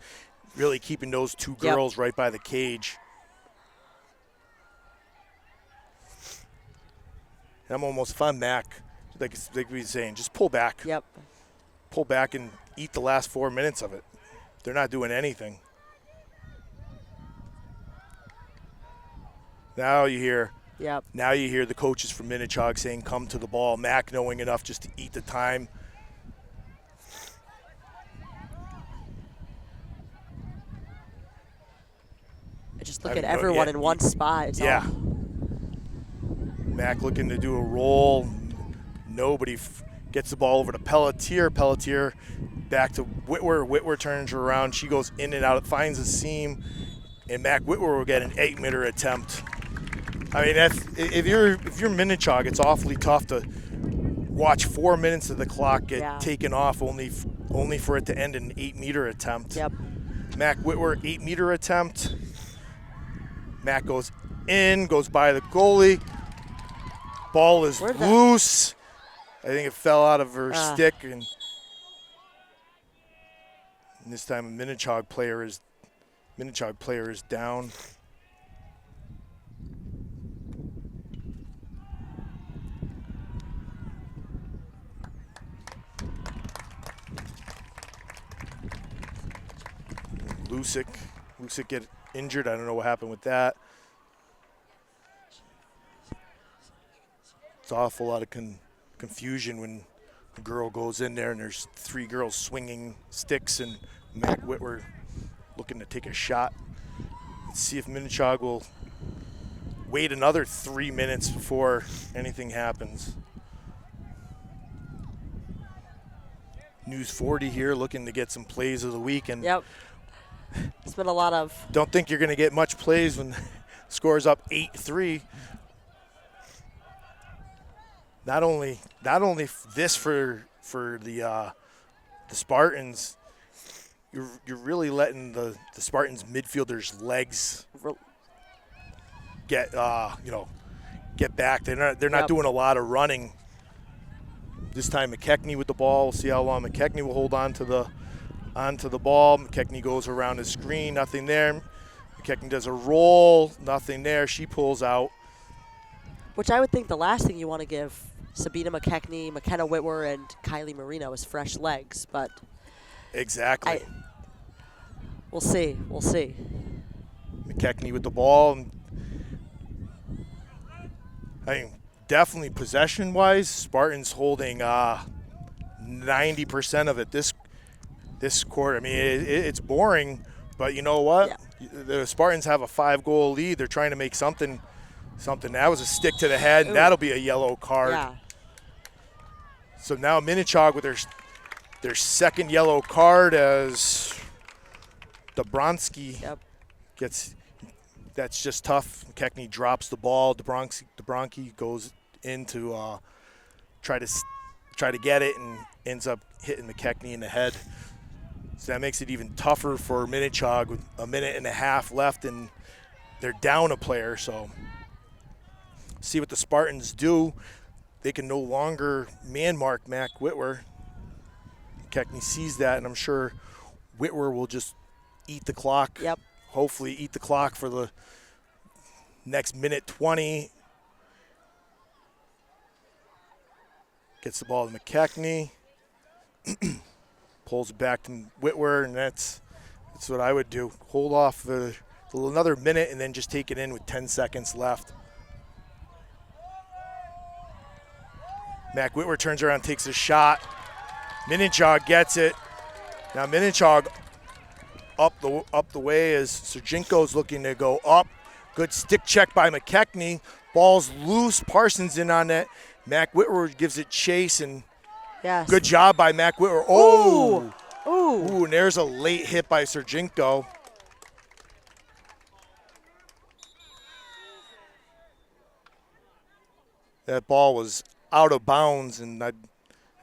really keeping those two girls right by the cage. And I'm almost, if I'm Mac, like we were saying, just pull back. Yep. Pull back and eat the last 4 minutes of it. They're not doing anything. Now you hear the coaches from Minnechaug saying, come to the ball. Mac knowing enough just to eat the time. Just look at everyone in one spot. It's yeah. Mac looking to do a roll. Nobody gets the ball over to Pelletier. Pelletier back to Whitwer. Whitwer turns her around. She goes in and out, finds a seam, and Mac Whitwer will get an 8-meter attempt. I mean, if you're Minnechaug, it's awfully tough to watch 4 minutes of the clock get taken off only for it to end in an 8-meter attempt. Yep. Mac Whitwer, 8-meter attempt. Mac goes in, goes by the goalie. Ball is loose. I think it fell out of her stick, and this time a Minnechaug player is down. Lusick get injured. I don't know what happened with that. It's an awful lot of confusion when a girl goes in there and there's 3 girls swinging sticks and Mac Whitwer looking to take a shot. Let's see if Minnechaug will wait another 3 minutes before anything happens. News 40 here looking to get some plays of the week. And yep. It's been a lot of. Don't think you're going to get much plays when the score's up 8-3. Not only this for the Spartans, you're really letting the Spartans midfielders' legs get back. They're not doing a lot of running. This time McKechnie with the ball. We'll see how long McKechnie will hold on to the ball. McKechnie goes around the screen, nothing there. McKechnie does a roll, nothing there. She pulls out. Which I would think the last thing you want to give Sabina McKechnie, McKenna Whitwer, and Kylie Marino is fresh legs, but exactly. We'll see. McKechnie with the ball. I mean, definitely possession-wise, Spartans holding 90% of it this quarter. I mean, it's boring, but you know what? Yeah. The Spartans have a 5-goal lead. They're trying to make something. That was a stick to the head, and that'll be a yellow card. Yeah. So now Minnechaug with their second yellow card as Dobronsky gets. That's just tough. McKechnie drops the ball. Dobronsky goes in to try to get it and ends up hitting McKechnie in the head. So that makes it even tougher for Minnechaug with a minute and a half left, and they're down a player. So see what the Spartans do. They can no longer man mark Mac Whitwer. McKechnie sees that, and I'm sure Whitwer will just eat the clock. Yep. Hopefully eat the clock for the next minute 20. Gets the ball to McKechnie. Pulls it back to Whitwer, and that's what I would do. Hold off for another minute and then just take it in with 10 seconds left. Mac Whitwer turns around, takes a shot. Minnechaug gets it. Now Minnechaug up the way as Serginko's looking to go up. Good stick check by McKechnie. Ball's loose. Parsons in on that. Mac Whitwer gives it chase, and Yes. good job by Mac Whitwer. Oh! Ooh. Ooh. Ooh, and there's a late hit by Serginko. That ball was out of bounds, and I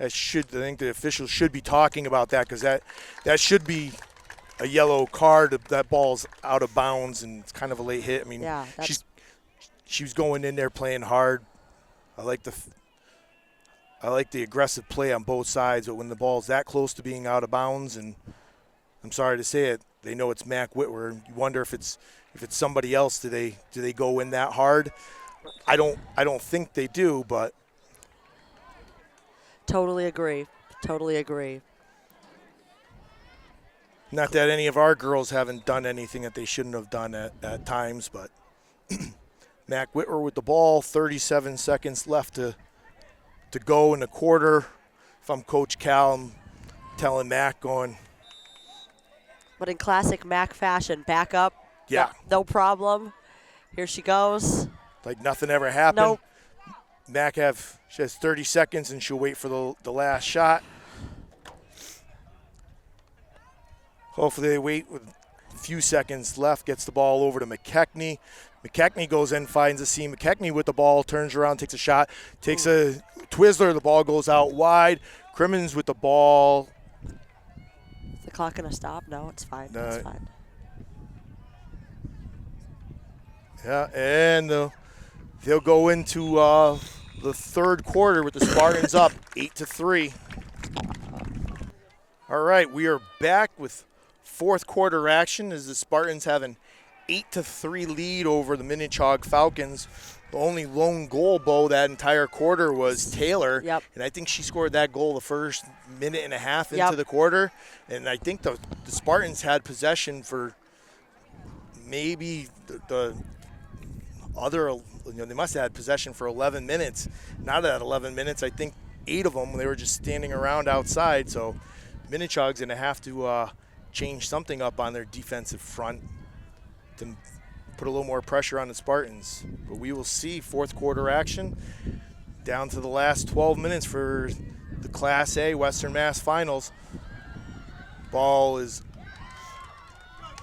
think the officials should be talking about that, because that should be a yellow card. That ball's out of bounds, and it's kind of a late hit. I mean, Yeah, she was going in there playing hard. I like the aggressive play on both sides, but when the ball's that close to being out of bounds, and I'm sorry to say it, they know it's Mac Whitwer. You wonder if it's somebody else. Do they go in that hard? I don't think they do, but Totally agree. Totally agree. not that any of our girls haven't done anything that they shouldn't have done at times, but Mac Whitwer with the ball, 37 seconds left to go in the quarter. If I'm Coach Cal, I'm telling Mac going. But in classic Mac fashion, back up. Yeah. No problem. Here she goes. Like nothing ever happened. Nope. Mac she has 30 seconds, and she'll wait for the last shot. Hopefully they wait with a few seconds left, gets the ball over to McKechnie. McKechnie goes in, finds a seam. McKechnie with the ball, turns around, takes a shot, takes a Twizzler. The ball goes out wide. Crimmins with the ball. Is the clock going to stop? No, it's fine. It's fine. Yeah, and they'll go into the third quarter with the Spartans up 8-3. All right, we are back with fourth quarter action as the Spartans have an 8-3 lead over the Minnechaug Falcons. The only lone goal, Bo, that entire quarter was Taylor. Yep. And I think she scored that goal the first minute and a half into the quarter. And I think the Spartans had possession for maybe the other, they must have had possession for 11 minutes. Not at 11 minutes, I think 8 of them, they were just standing around outside. So Minnechaug's going to have to change something up on their defensive front to put a little more pressure on the Spartans. But we will see fourth quarter action down to the last 12 minutes for the Class A Western Mass Finals. Ball is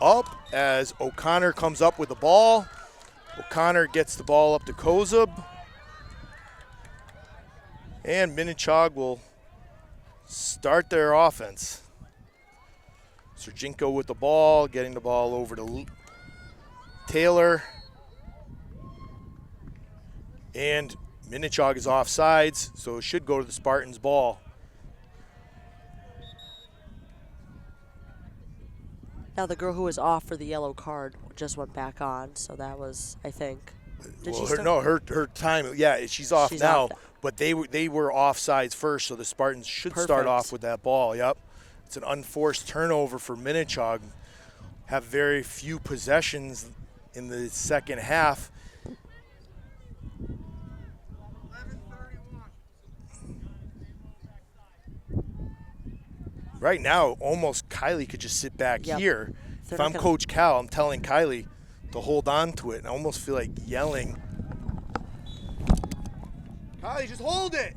up as O'Connor comes up with the ball. O'Connor gets the ball up to Kozub. And Minnechaug will start their offense. Serginko with the ball, getting the ball over to Taylor. And Minnechaug is offsides, so it should go to the Spartans' ball. Now the girl who was off for the yellow card just went back on, so that was, I think. Her time, yeah, she's off now. But they were offsides first, so the Spartans should start off with that ball. Yep, it's an unforced turnover for Minnechaug. Have very few possessions in the second half. Right now, almost Kylie could just sit back here. If I'm Coach Cal, I'm telling Kylie to hold on to it. And I almost feel like yelling. Kylie, just hold it.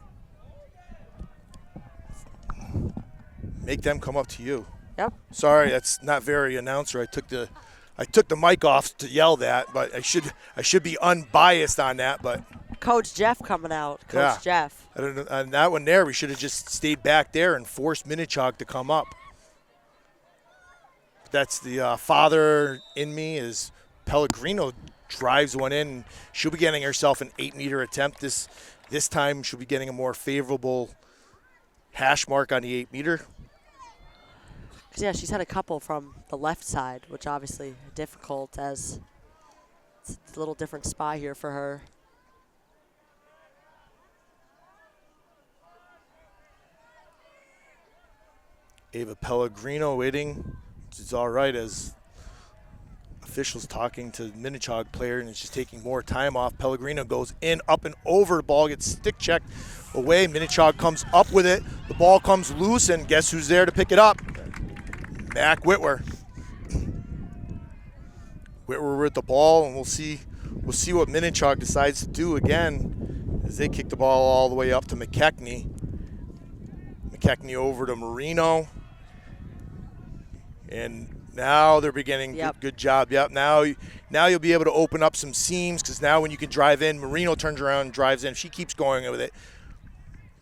Make them come up to you. Yep. Sorry, that's not very announcer. I took the mic off to yell that, but I should be unbiased on that. But Coach Jeff coming out. Coach Jeff. I don't know, on that one there, we should have just stayed back there and forced Minnechaug to come up. That's the father in me is Pellegrino drives one in. She'll be getting herself an 8-meter attempt. This time she'll be getting a more favorable hash mark on the 8-meter. Yeah, she's had a couple from the left side, which obviously difficult as it's a little different spot here for her. Ava Pellegrino waiting. It's all right as officials talking to Minnechaug player, and it's just taking more time off. Pellegrino goes in, up and over. The ball gets stick checked away. Minnechaug comes up with it. The ball comes loose, and guess who's there to pick it up? Mac Whitwer. Whitwer with the ball, and we'll see what Minnechaug decides to do again as they kick the ball all the way up to McKechnie. McKechnie over to Marino. And now they're beginning. Yep. Good job. Yep. Now you'll be able to open up some seams, because now when you can drive in, Marino turns around and drives in. If she keeps going with it,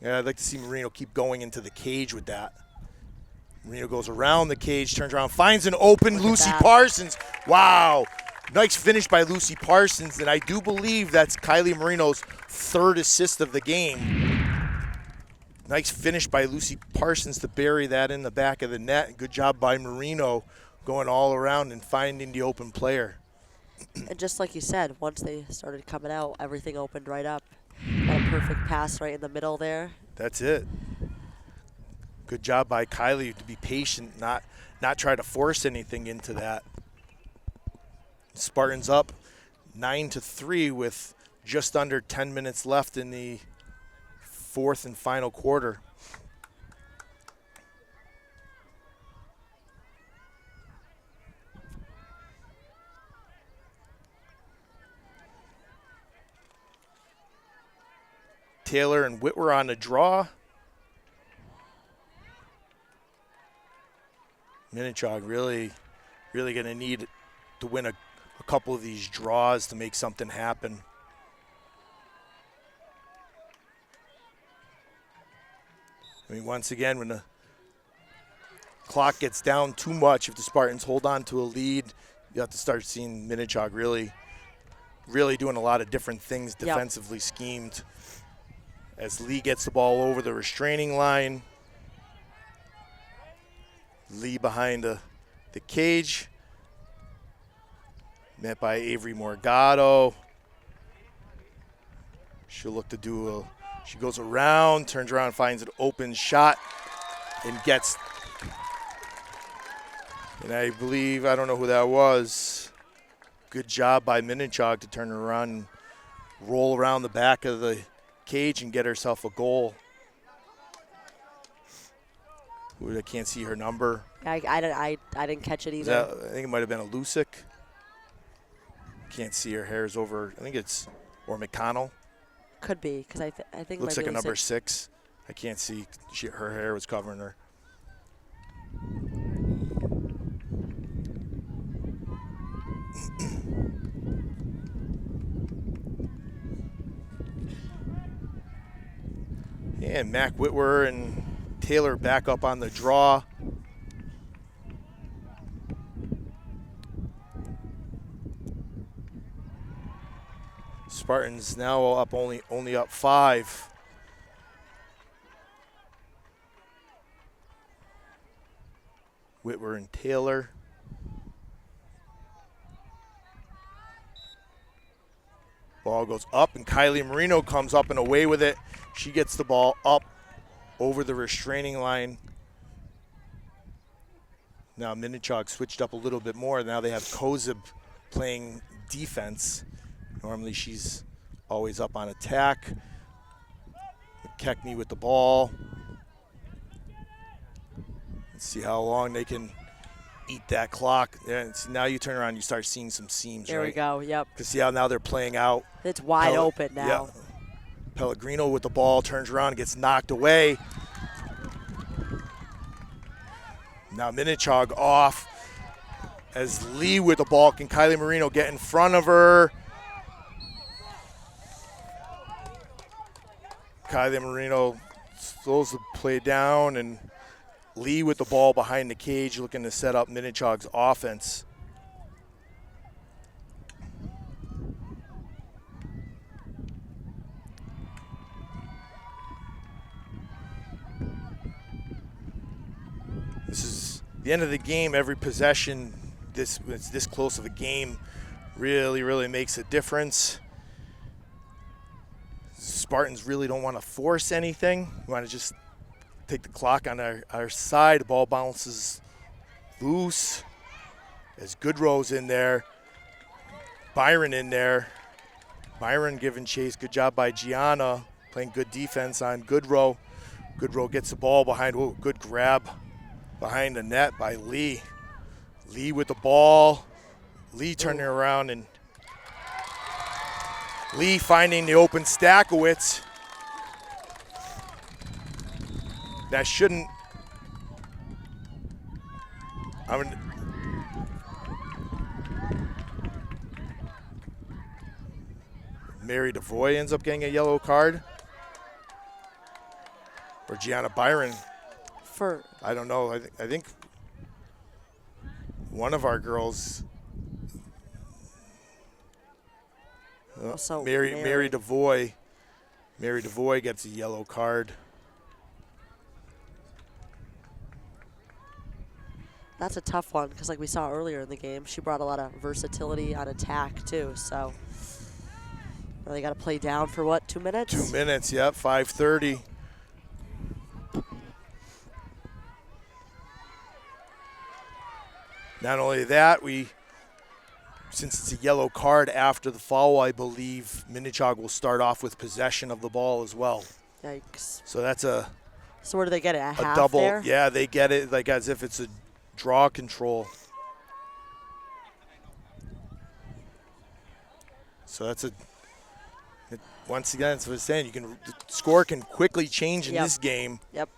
yeah, I'd like to see Marino keep going into the cage with that. Marino goes around the cage, turns around, finds an open Lucy Parsons. Wow. Nice finish by Lucy Parsons, and I do believe that's Kylie Marino's third assist of the game. Nice finish by Lucy Parsons to bury that in the back of the net. Good job by Marino going all around and finding the open player. And just like you said, once they started coming out, everything opened right up. Got a perfect pass right in the middle there. That's it. Good job by Kylie to be patient, not try to force anything into that. Spartans up 9-3 with just under 10 minutes left in the fourth and final quarter. Taylor and Whitwer on the draw. Minnechaug really going to need to win a couple of these draws to make something happen. I mean, once again, when the clock gets down too much, if the Spartans hold on to a lead, you have to start seeing Minnechaug really doing a lot of different things defensively schemed. As Lee gets the ball over the restraining line. Lee behind the cage. Met by Avery Morgado. She'll look to do she goes around, turns around, finds an open shot, and gets. And I believe, I don't know who that was. Good job by Minnechaug to turn around and roll around the back of the cage and get herself a goal. I can't see her number. I didn't catch it either. I think it might have been a Lusick. Can't see her hair's over. I think it's or McConnell. Could be, because I think looks like a number 6. 6. I can't see. Her hair was covering her. And Mac Whitwer and Taylor back up on the draw. Spartans now up only up 5. Whitwer and Taylor. Ball goes up, and Kylie Marino comes up and away with it. She gets the ball up over the restraining line. Now Minnechaug switched up a little bit more. Now they have Kozib playing defense. Normally she's always up on attack. McKechnie with the ball. Let's see how long they can eat that clock. And now you turn around, you start seeing some seams, there right? There we go, yep. Because see how now they're playing out. It's wide open now. Yeah. Pellegrino with the ball, turns around and gets knocked away. Now Minnechaug off as Lee with the ball. Can Kylie Marino get in front of her? Kylie Marino slows the play down, and Lee with the ball behind the cage looking to set up Minnechaug's offense. This is the end of the game. Every possession, it's this close of a game, really makes a difference. Spartans really don't want to force anything. We want to just take the clock on our side. The ball bounces loose as Goodrow's in there. Byron in there. Byron giving chase. Good job by Gianna, playing good defense on Goodrow. Goodrow gets the ball behind. Oh, good grab behind the net by Lee. Lee with the ball. Lee turning around and Lee finding the open Stakowicz. That shouldn't. Mary DeVoy ends up getting a yellow card. Or Gianna Byron. I don't know. I think one of our girls. Mary DeVoy. Mary DeVoy gets a yellow card. That's a tough one because, like we saw earlier in the game, she brought a lot of versatility on attack too. So they got to play down for what, 2 minutes? 2 minutes, yep, 5:30. Not only that, since it's a yellow card after the foul, I believe Minnechaug will start off with possession of the ball as well. Yikes. So that's a. So where do they get it? A half double. There? Yeah, they get it like as if it's a draw control. So that's once again, that's what I'm saying. The score can quickly change in this game. Yep.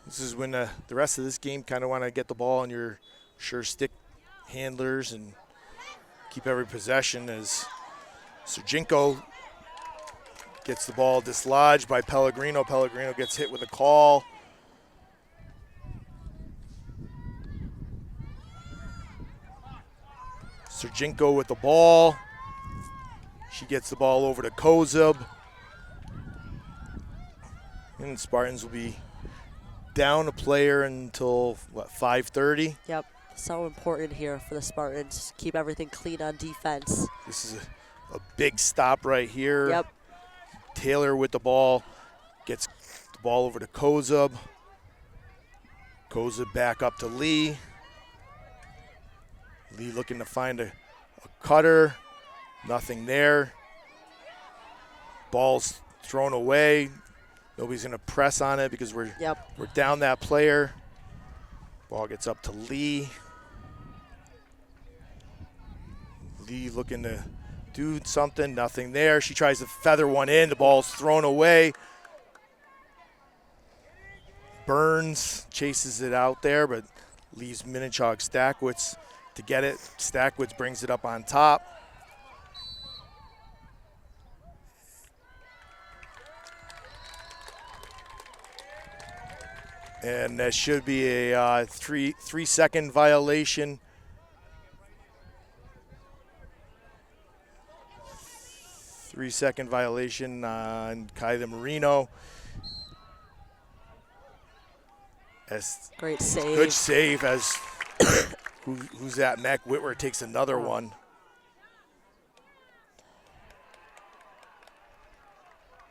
This is when the rest of this game kind of want to get the ball on your sure stick handlers and keep every possession as Serginko gets the ball dislodged by Pellegrino. Pellegrino gets hit with a call. Serginko with the ball. She gets the ball over to Kozub. And Spartans will be down a player until, 5:30? Yep. So important here for the Spartans. Keep everything clean on defense. This is a big stop right here. Yep. Taylor with the ball. Gets the ball over to Kozub. Kozub back up to Lee. Lee looking to find a cutter. Nothing there. Ball's thrown away. Nobody's going to press on it because we're down that player. Ball gets up to Lee. Lee looking to do something. Nothing there. She tries to feather one in. The ball's thrown away. Burns chases it out there, but leaves Minnechaug Stakowicz to get it. Stakowicz brings it up on top. And that should be a 3-second violation. 3-second violation on Kyla Marino. Great save. Good save as who's that? Mac Whitwer takes another one.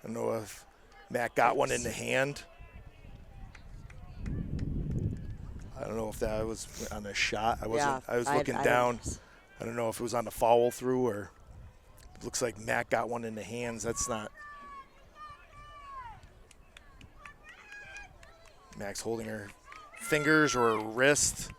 I don't know if Mac got one in the hand. I don't know if that was on a shot. I was looking down. I don't know if it was on the follow through or it looks like Mac got one in the hands. That's not. Mac's holding her fingers or her wrist.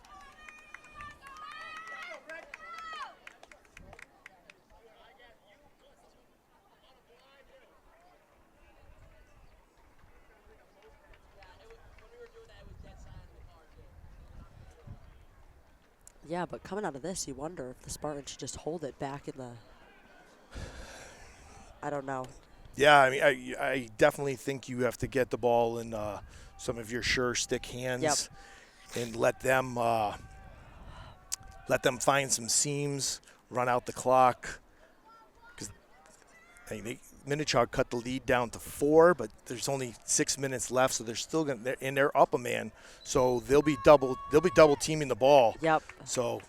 Yeah, but coming out of this, you wonder if the Spartans should just hold it back in the. I don't know. Yeah, I mean, I definitely think you have to get the ball in some of your sure stick hands, and let them find some seams, run out the clock. Because Minnechaug cut the lead down to 4, but there's only 6 minutes left, so they're still they're up a man, so they'll be double teaming the ball. Yep. So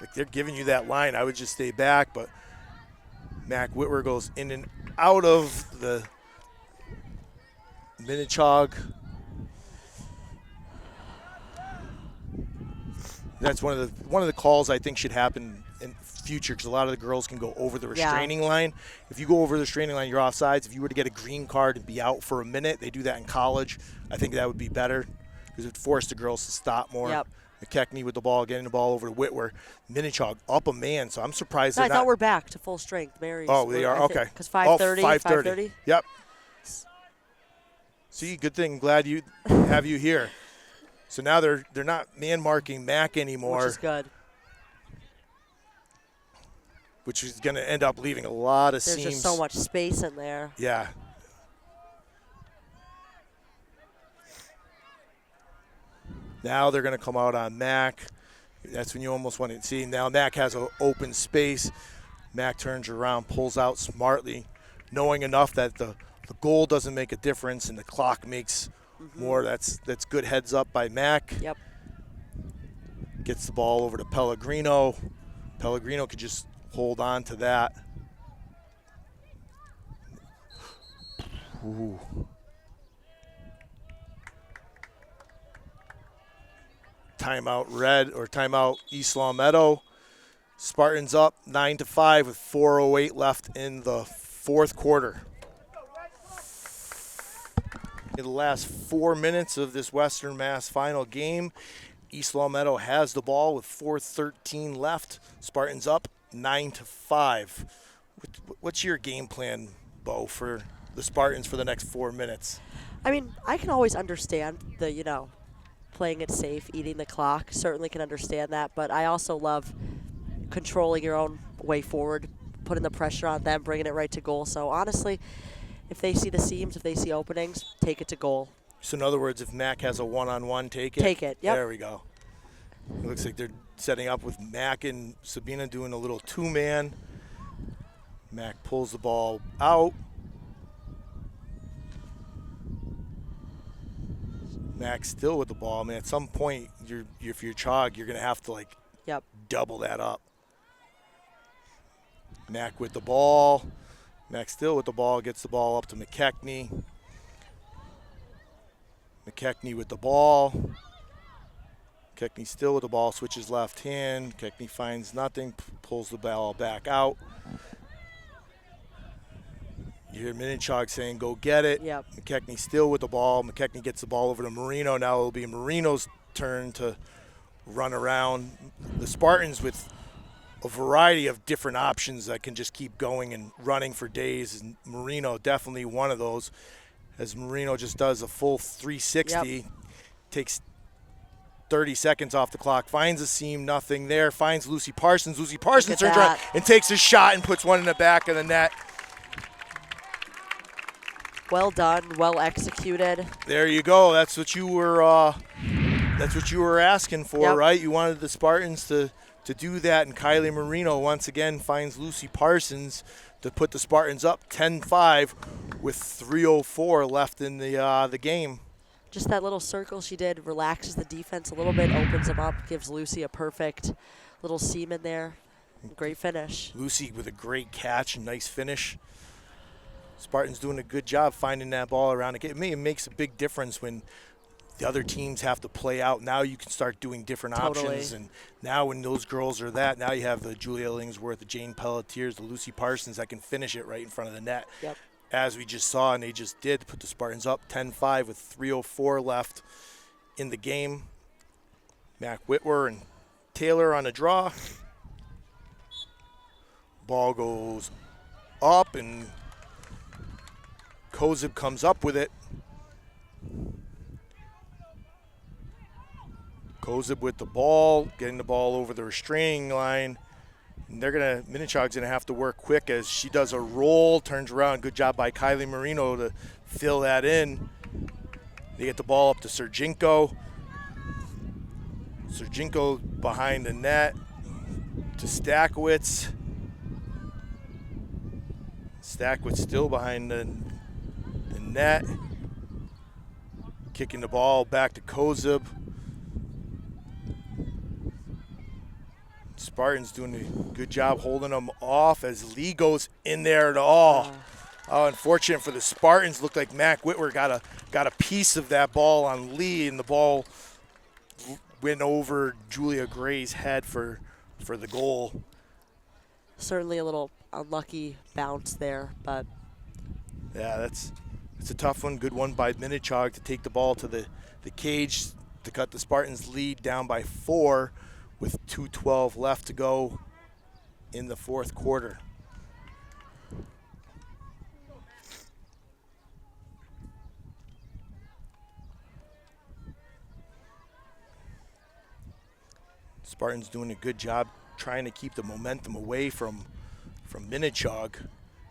if they're giving you that line, I would just stay back. But Mac Whitwer goes in and out of the Minnechaug. That's one of the calls I think should happen in future, because a lot of the girls can go over the restraining line. If you go over the restraining line, you're offsides. If you were to get a green card and be out for a minute, they do that in college. I think that would be better. because it forced the girls to stop more. Yep. McKechnie with the ball, getting the ball over to Whitwer. Minnechaug up a man, so I'm surprised No, I they're thought not. we're back to full strength. Mary's. Oh, they are? Okay. Because 5:30. 5:30. Yep. See, good thing. Glad you have you here. So now they're not man marking Mac anymore, Which is good. which is going to end up leaving a lot of There's seams. just so much space in there. Yeah. Now they're going to come out on Mac. That's when you almost want to see. Now Mac has an open space. Mac turns around, pulls out smartly, knowing enough that the goal doesn't make a difference and the clock makes more. That's good heads up by Mac. Yep. Gets the ball over to Pellegrino. Pellegrino could just hold on to that. Ooh. Timeout Red or timeout East Long Meadow. Spartans up 9-5 with 4:08 left in the fourth quarter. In the last 4 minutes of this Western Mass final game, East Long Meadow has the ball with 4:13 left. Spartans up 9-5. What's your game plan, Bo, for the Spartans for the next 4 minutes? I mean, I can always understand the, playing it safe, eating the clock. Certainly can understand that, but I also love controlling your own way forward, putting the pressure on them, bringing it right to goal. So honestly, if they see the seams, if they see openings, take it to goal. So in other words, if Mac has a one-on-one, take it? Take it, yep. There we go. It looks like they're setting up with Mac and Sabina doing a little two-man. Mac pulls the ball out. Mac still with the ball. I mean, at some point, if you're Chaug, you're going to have to, Yep. double that up. Mac with the ball. Mac still with the ball, gets the ball up to McKechnie. McKechnie with the ball. McKechnie still with the ball, switches left hand. McKechnie finds nothing, pulls the ball back out. You hear Minnechaug saying, go get it. Yep. McKechnie still with the ball. McKechnie gets the ball over to Marino. Now it'll be Marino's turn to run around. The Spartans with a variety of different options that can just keep going and running for days. And Marino definitely one of those. As Marino just does a full 360, Yep. takes 30 seconds off the clock, finds a seam, nothing there, finds Lucy Parsons. Lucy Parsons turns around and takes a shot and puts one in the back of the net. Well done, well executed. There you go. That's what you were asking for, Yep. right? You wanted the Spartans to do that, and Kylie Marino once again finds Lucy Parsons to put the Spartans up 10-5 with 3:04 left in the game. Just that little circle she did relaxes the defense a little bit, opens them up, gives Lucy a perfect little seam in there. Great finish. Lucy with a great catch and nice finish. Spartans doing a good job finding that ball around. It makes a big difference when the other teams have to play out. Now you can start doing different options. And now when those girls are now you have the Julia Illingsworth, the Jane Pelletiers, the Lucy Parsons that can finish it right in front of the net. Yep. As we just saw, and they just did put the Spartans up 10-5 with 3:04 left in the game. Mac Whitwer and Taylor on a draw. Ball goes up, and Kozib comes up with it. Kozib with the ball, getting the ball over the restraining line. And Minnechaug's gonna have to work quick as she does a roll, turns around. Good job by Kylie Marino to fill that in. They get the ball up to Serginko. Serginko behind the net to Stakowitz. Stakowitz still behind the net. Kicking the ball back to Kozib. Spartans doing a good job holding them off as Lee goes in there at all. Oh, unfortunate for the Spartans. Looked like Mac Whitwer got a piece of that ball on Lee, and the ball went over Julia Gray's head for the goal. Certainly a little unlucky bounce there, but yeah, it's a tough one. Good one by Minnechaug to take the ball to the cage. to cut the Spartans' lead down by 4 with 2:12 left to go in the fourth quarter. Spartans doing a good job trying to keep the momentum away from Minnechaug.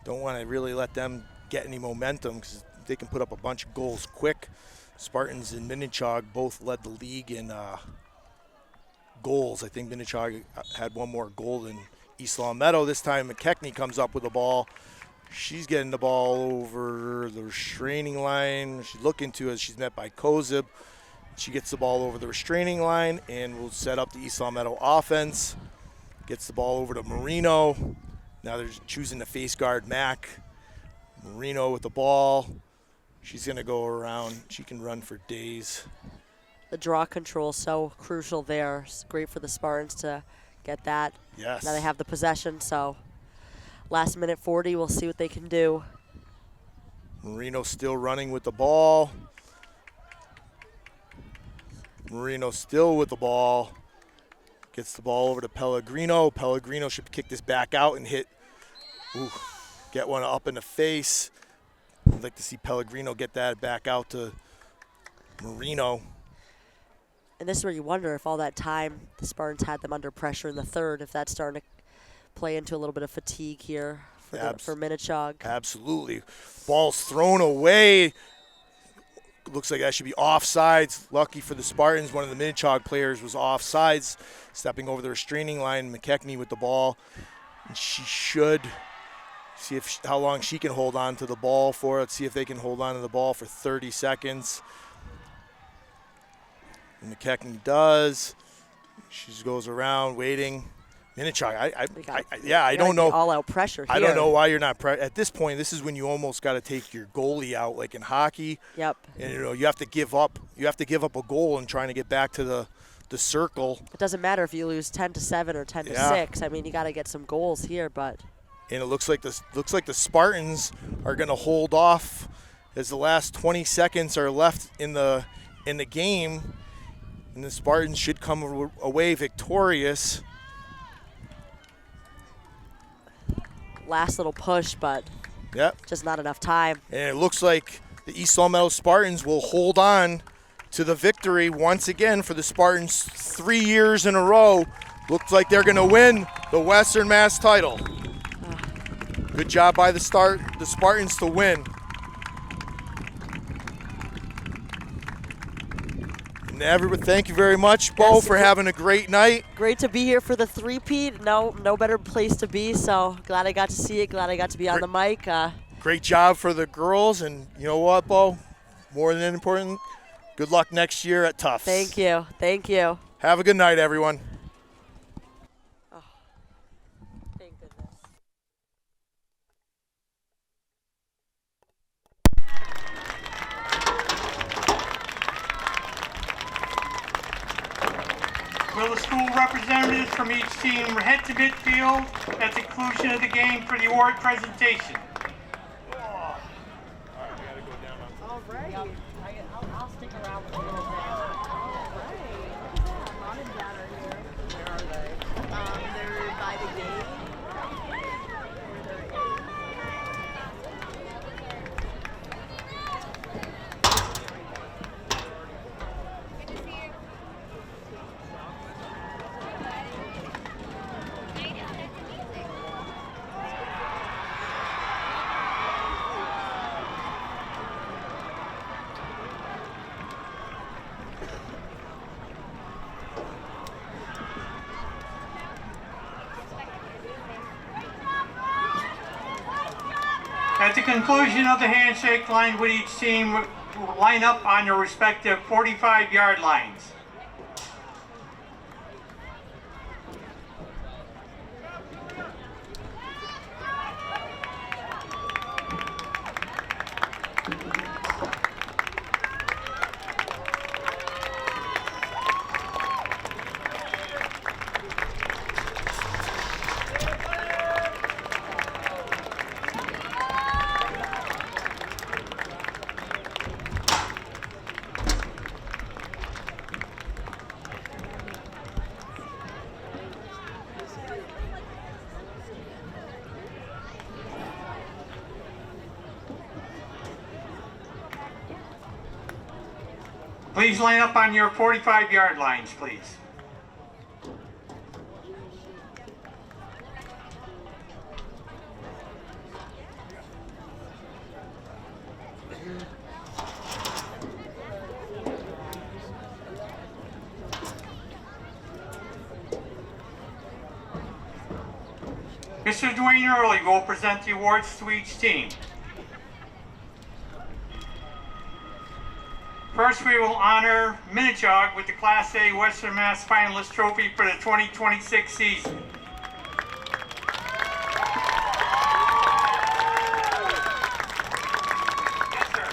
Don't want to really let them get any momentum because they can put up a bunch of goals quick. Spartans and Minnechaug both led the league in goals. I think Minnechaug had one more goal than East Long Meadow. This time McKechnie comes up with the ball. She's getting the ball over the restraining line. She's looking to as she's met by Kozib. She gets the ball over the restraining line and will set up the East Long Meadow offense. Gets the ball over to Marino. Now they're choosing to face guard Mac. Marino with the ball. She's going to go around. She can run for days. The draw control so crucial there. It's great for the Spartans to get that. Yes. Now they have the possession, so last minute 40, we'll see what they can do. Marino still running with the ball. Marino still with the ball. Gets the ball over to Pellegrino. Pellegrino should kick this back out and hit. Ooh, get one up in the face. I'd like to see Pellegrino get that back out to Marino. And this is where you wonder if all that time the Spartans had them under pressure in the third, if that's starting to play into a little bit of fatigue here for Minnechaug. Absolutely. Ball's thrown away. Looks like that should be offsides. Lucky for the Spartans, one of the Minnechaug players was offsides, stepping over the restraining line. McKechnie with the ball. And she should see how long she can hold on to the ball for. Let's see if they can hold on to the ball for 30 seconds. And McKechnie does. She just goes around waiting. Minnechaug, I don't know. All-out pressure here. I don't know why you're not at this point. This is when you almost got to take your goalie out, like in hockey. Yep. And you have to give up. You have to give up a goal and trying to get back to the circle. It doesn't matter if you lose 10-7 or 10-6. I mean, you got to get some goals here, but. And it looks like the Spartans are going to hold off as the last 20 seconds are left in the game, and the Spartans should come away victorious. Last little push, but just not enough time. And it looks like the East Long Meadow Spartans will hold on to the victory once again for the Spartans 3 years in a row. Looks like they're going to win the Western Mass title. Good job by the Spartans to win. And everybody, thank you very much, Bo, for having a great night. Great to be here for the three-peat. No better place to be, so glad I got to see it. Glad I got to be on the mic. Great job for the girls, and you know what, Bo? More than important, good luck next year at Tufts. Thank you. Thank you. Have a good night, everyone. Oh, thank goodness. Will the school representatives from each team head to midfield at the conclusion of the game for the award presentation? All right. I'll stick around for a little bit. All right. Mom and Dad are here. Where are they? They're by the gate. At the conclusion of the handshake line, would each team line up on their respective 45-yard lines? Please line up on your 45-yard lines, please. Mr. Dwayne Early will present the awards to each team. First, we will honor Minnechaug with the Class A Western Mass Finalist Trophy for the 2026 season. Yes, sir.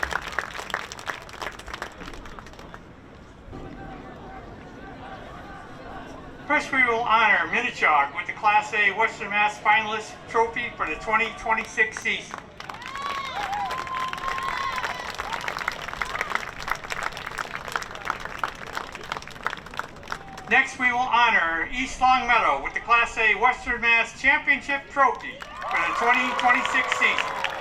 First, we will honor Minnechaug with the Class A Western Mass Finalist Trophy for the 2026 season. Next, we will honor East Longmeadow with the Class A Western Mass Championship Trophy for the 2026 season.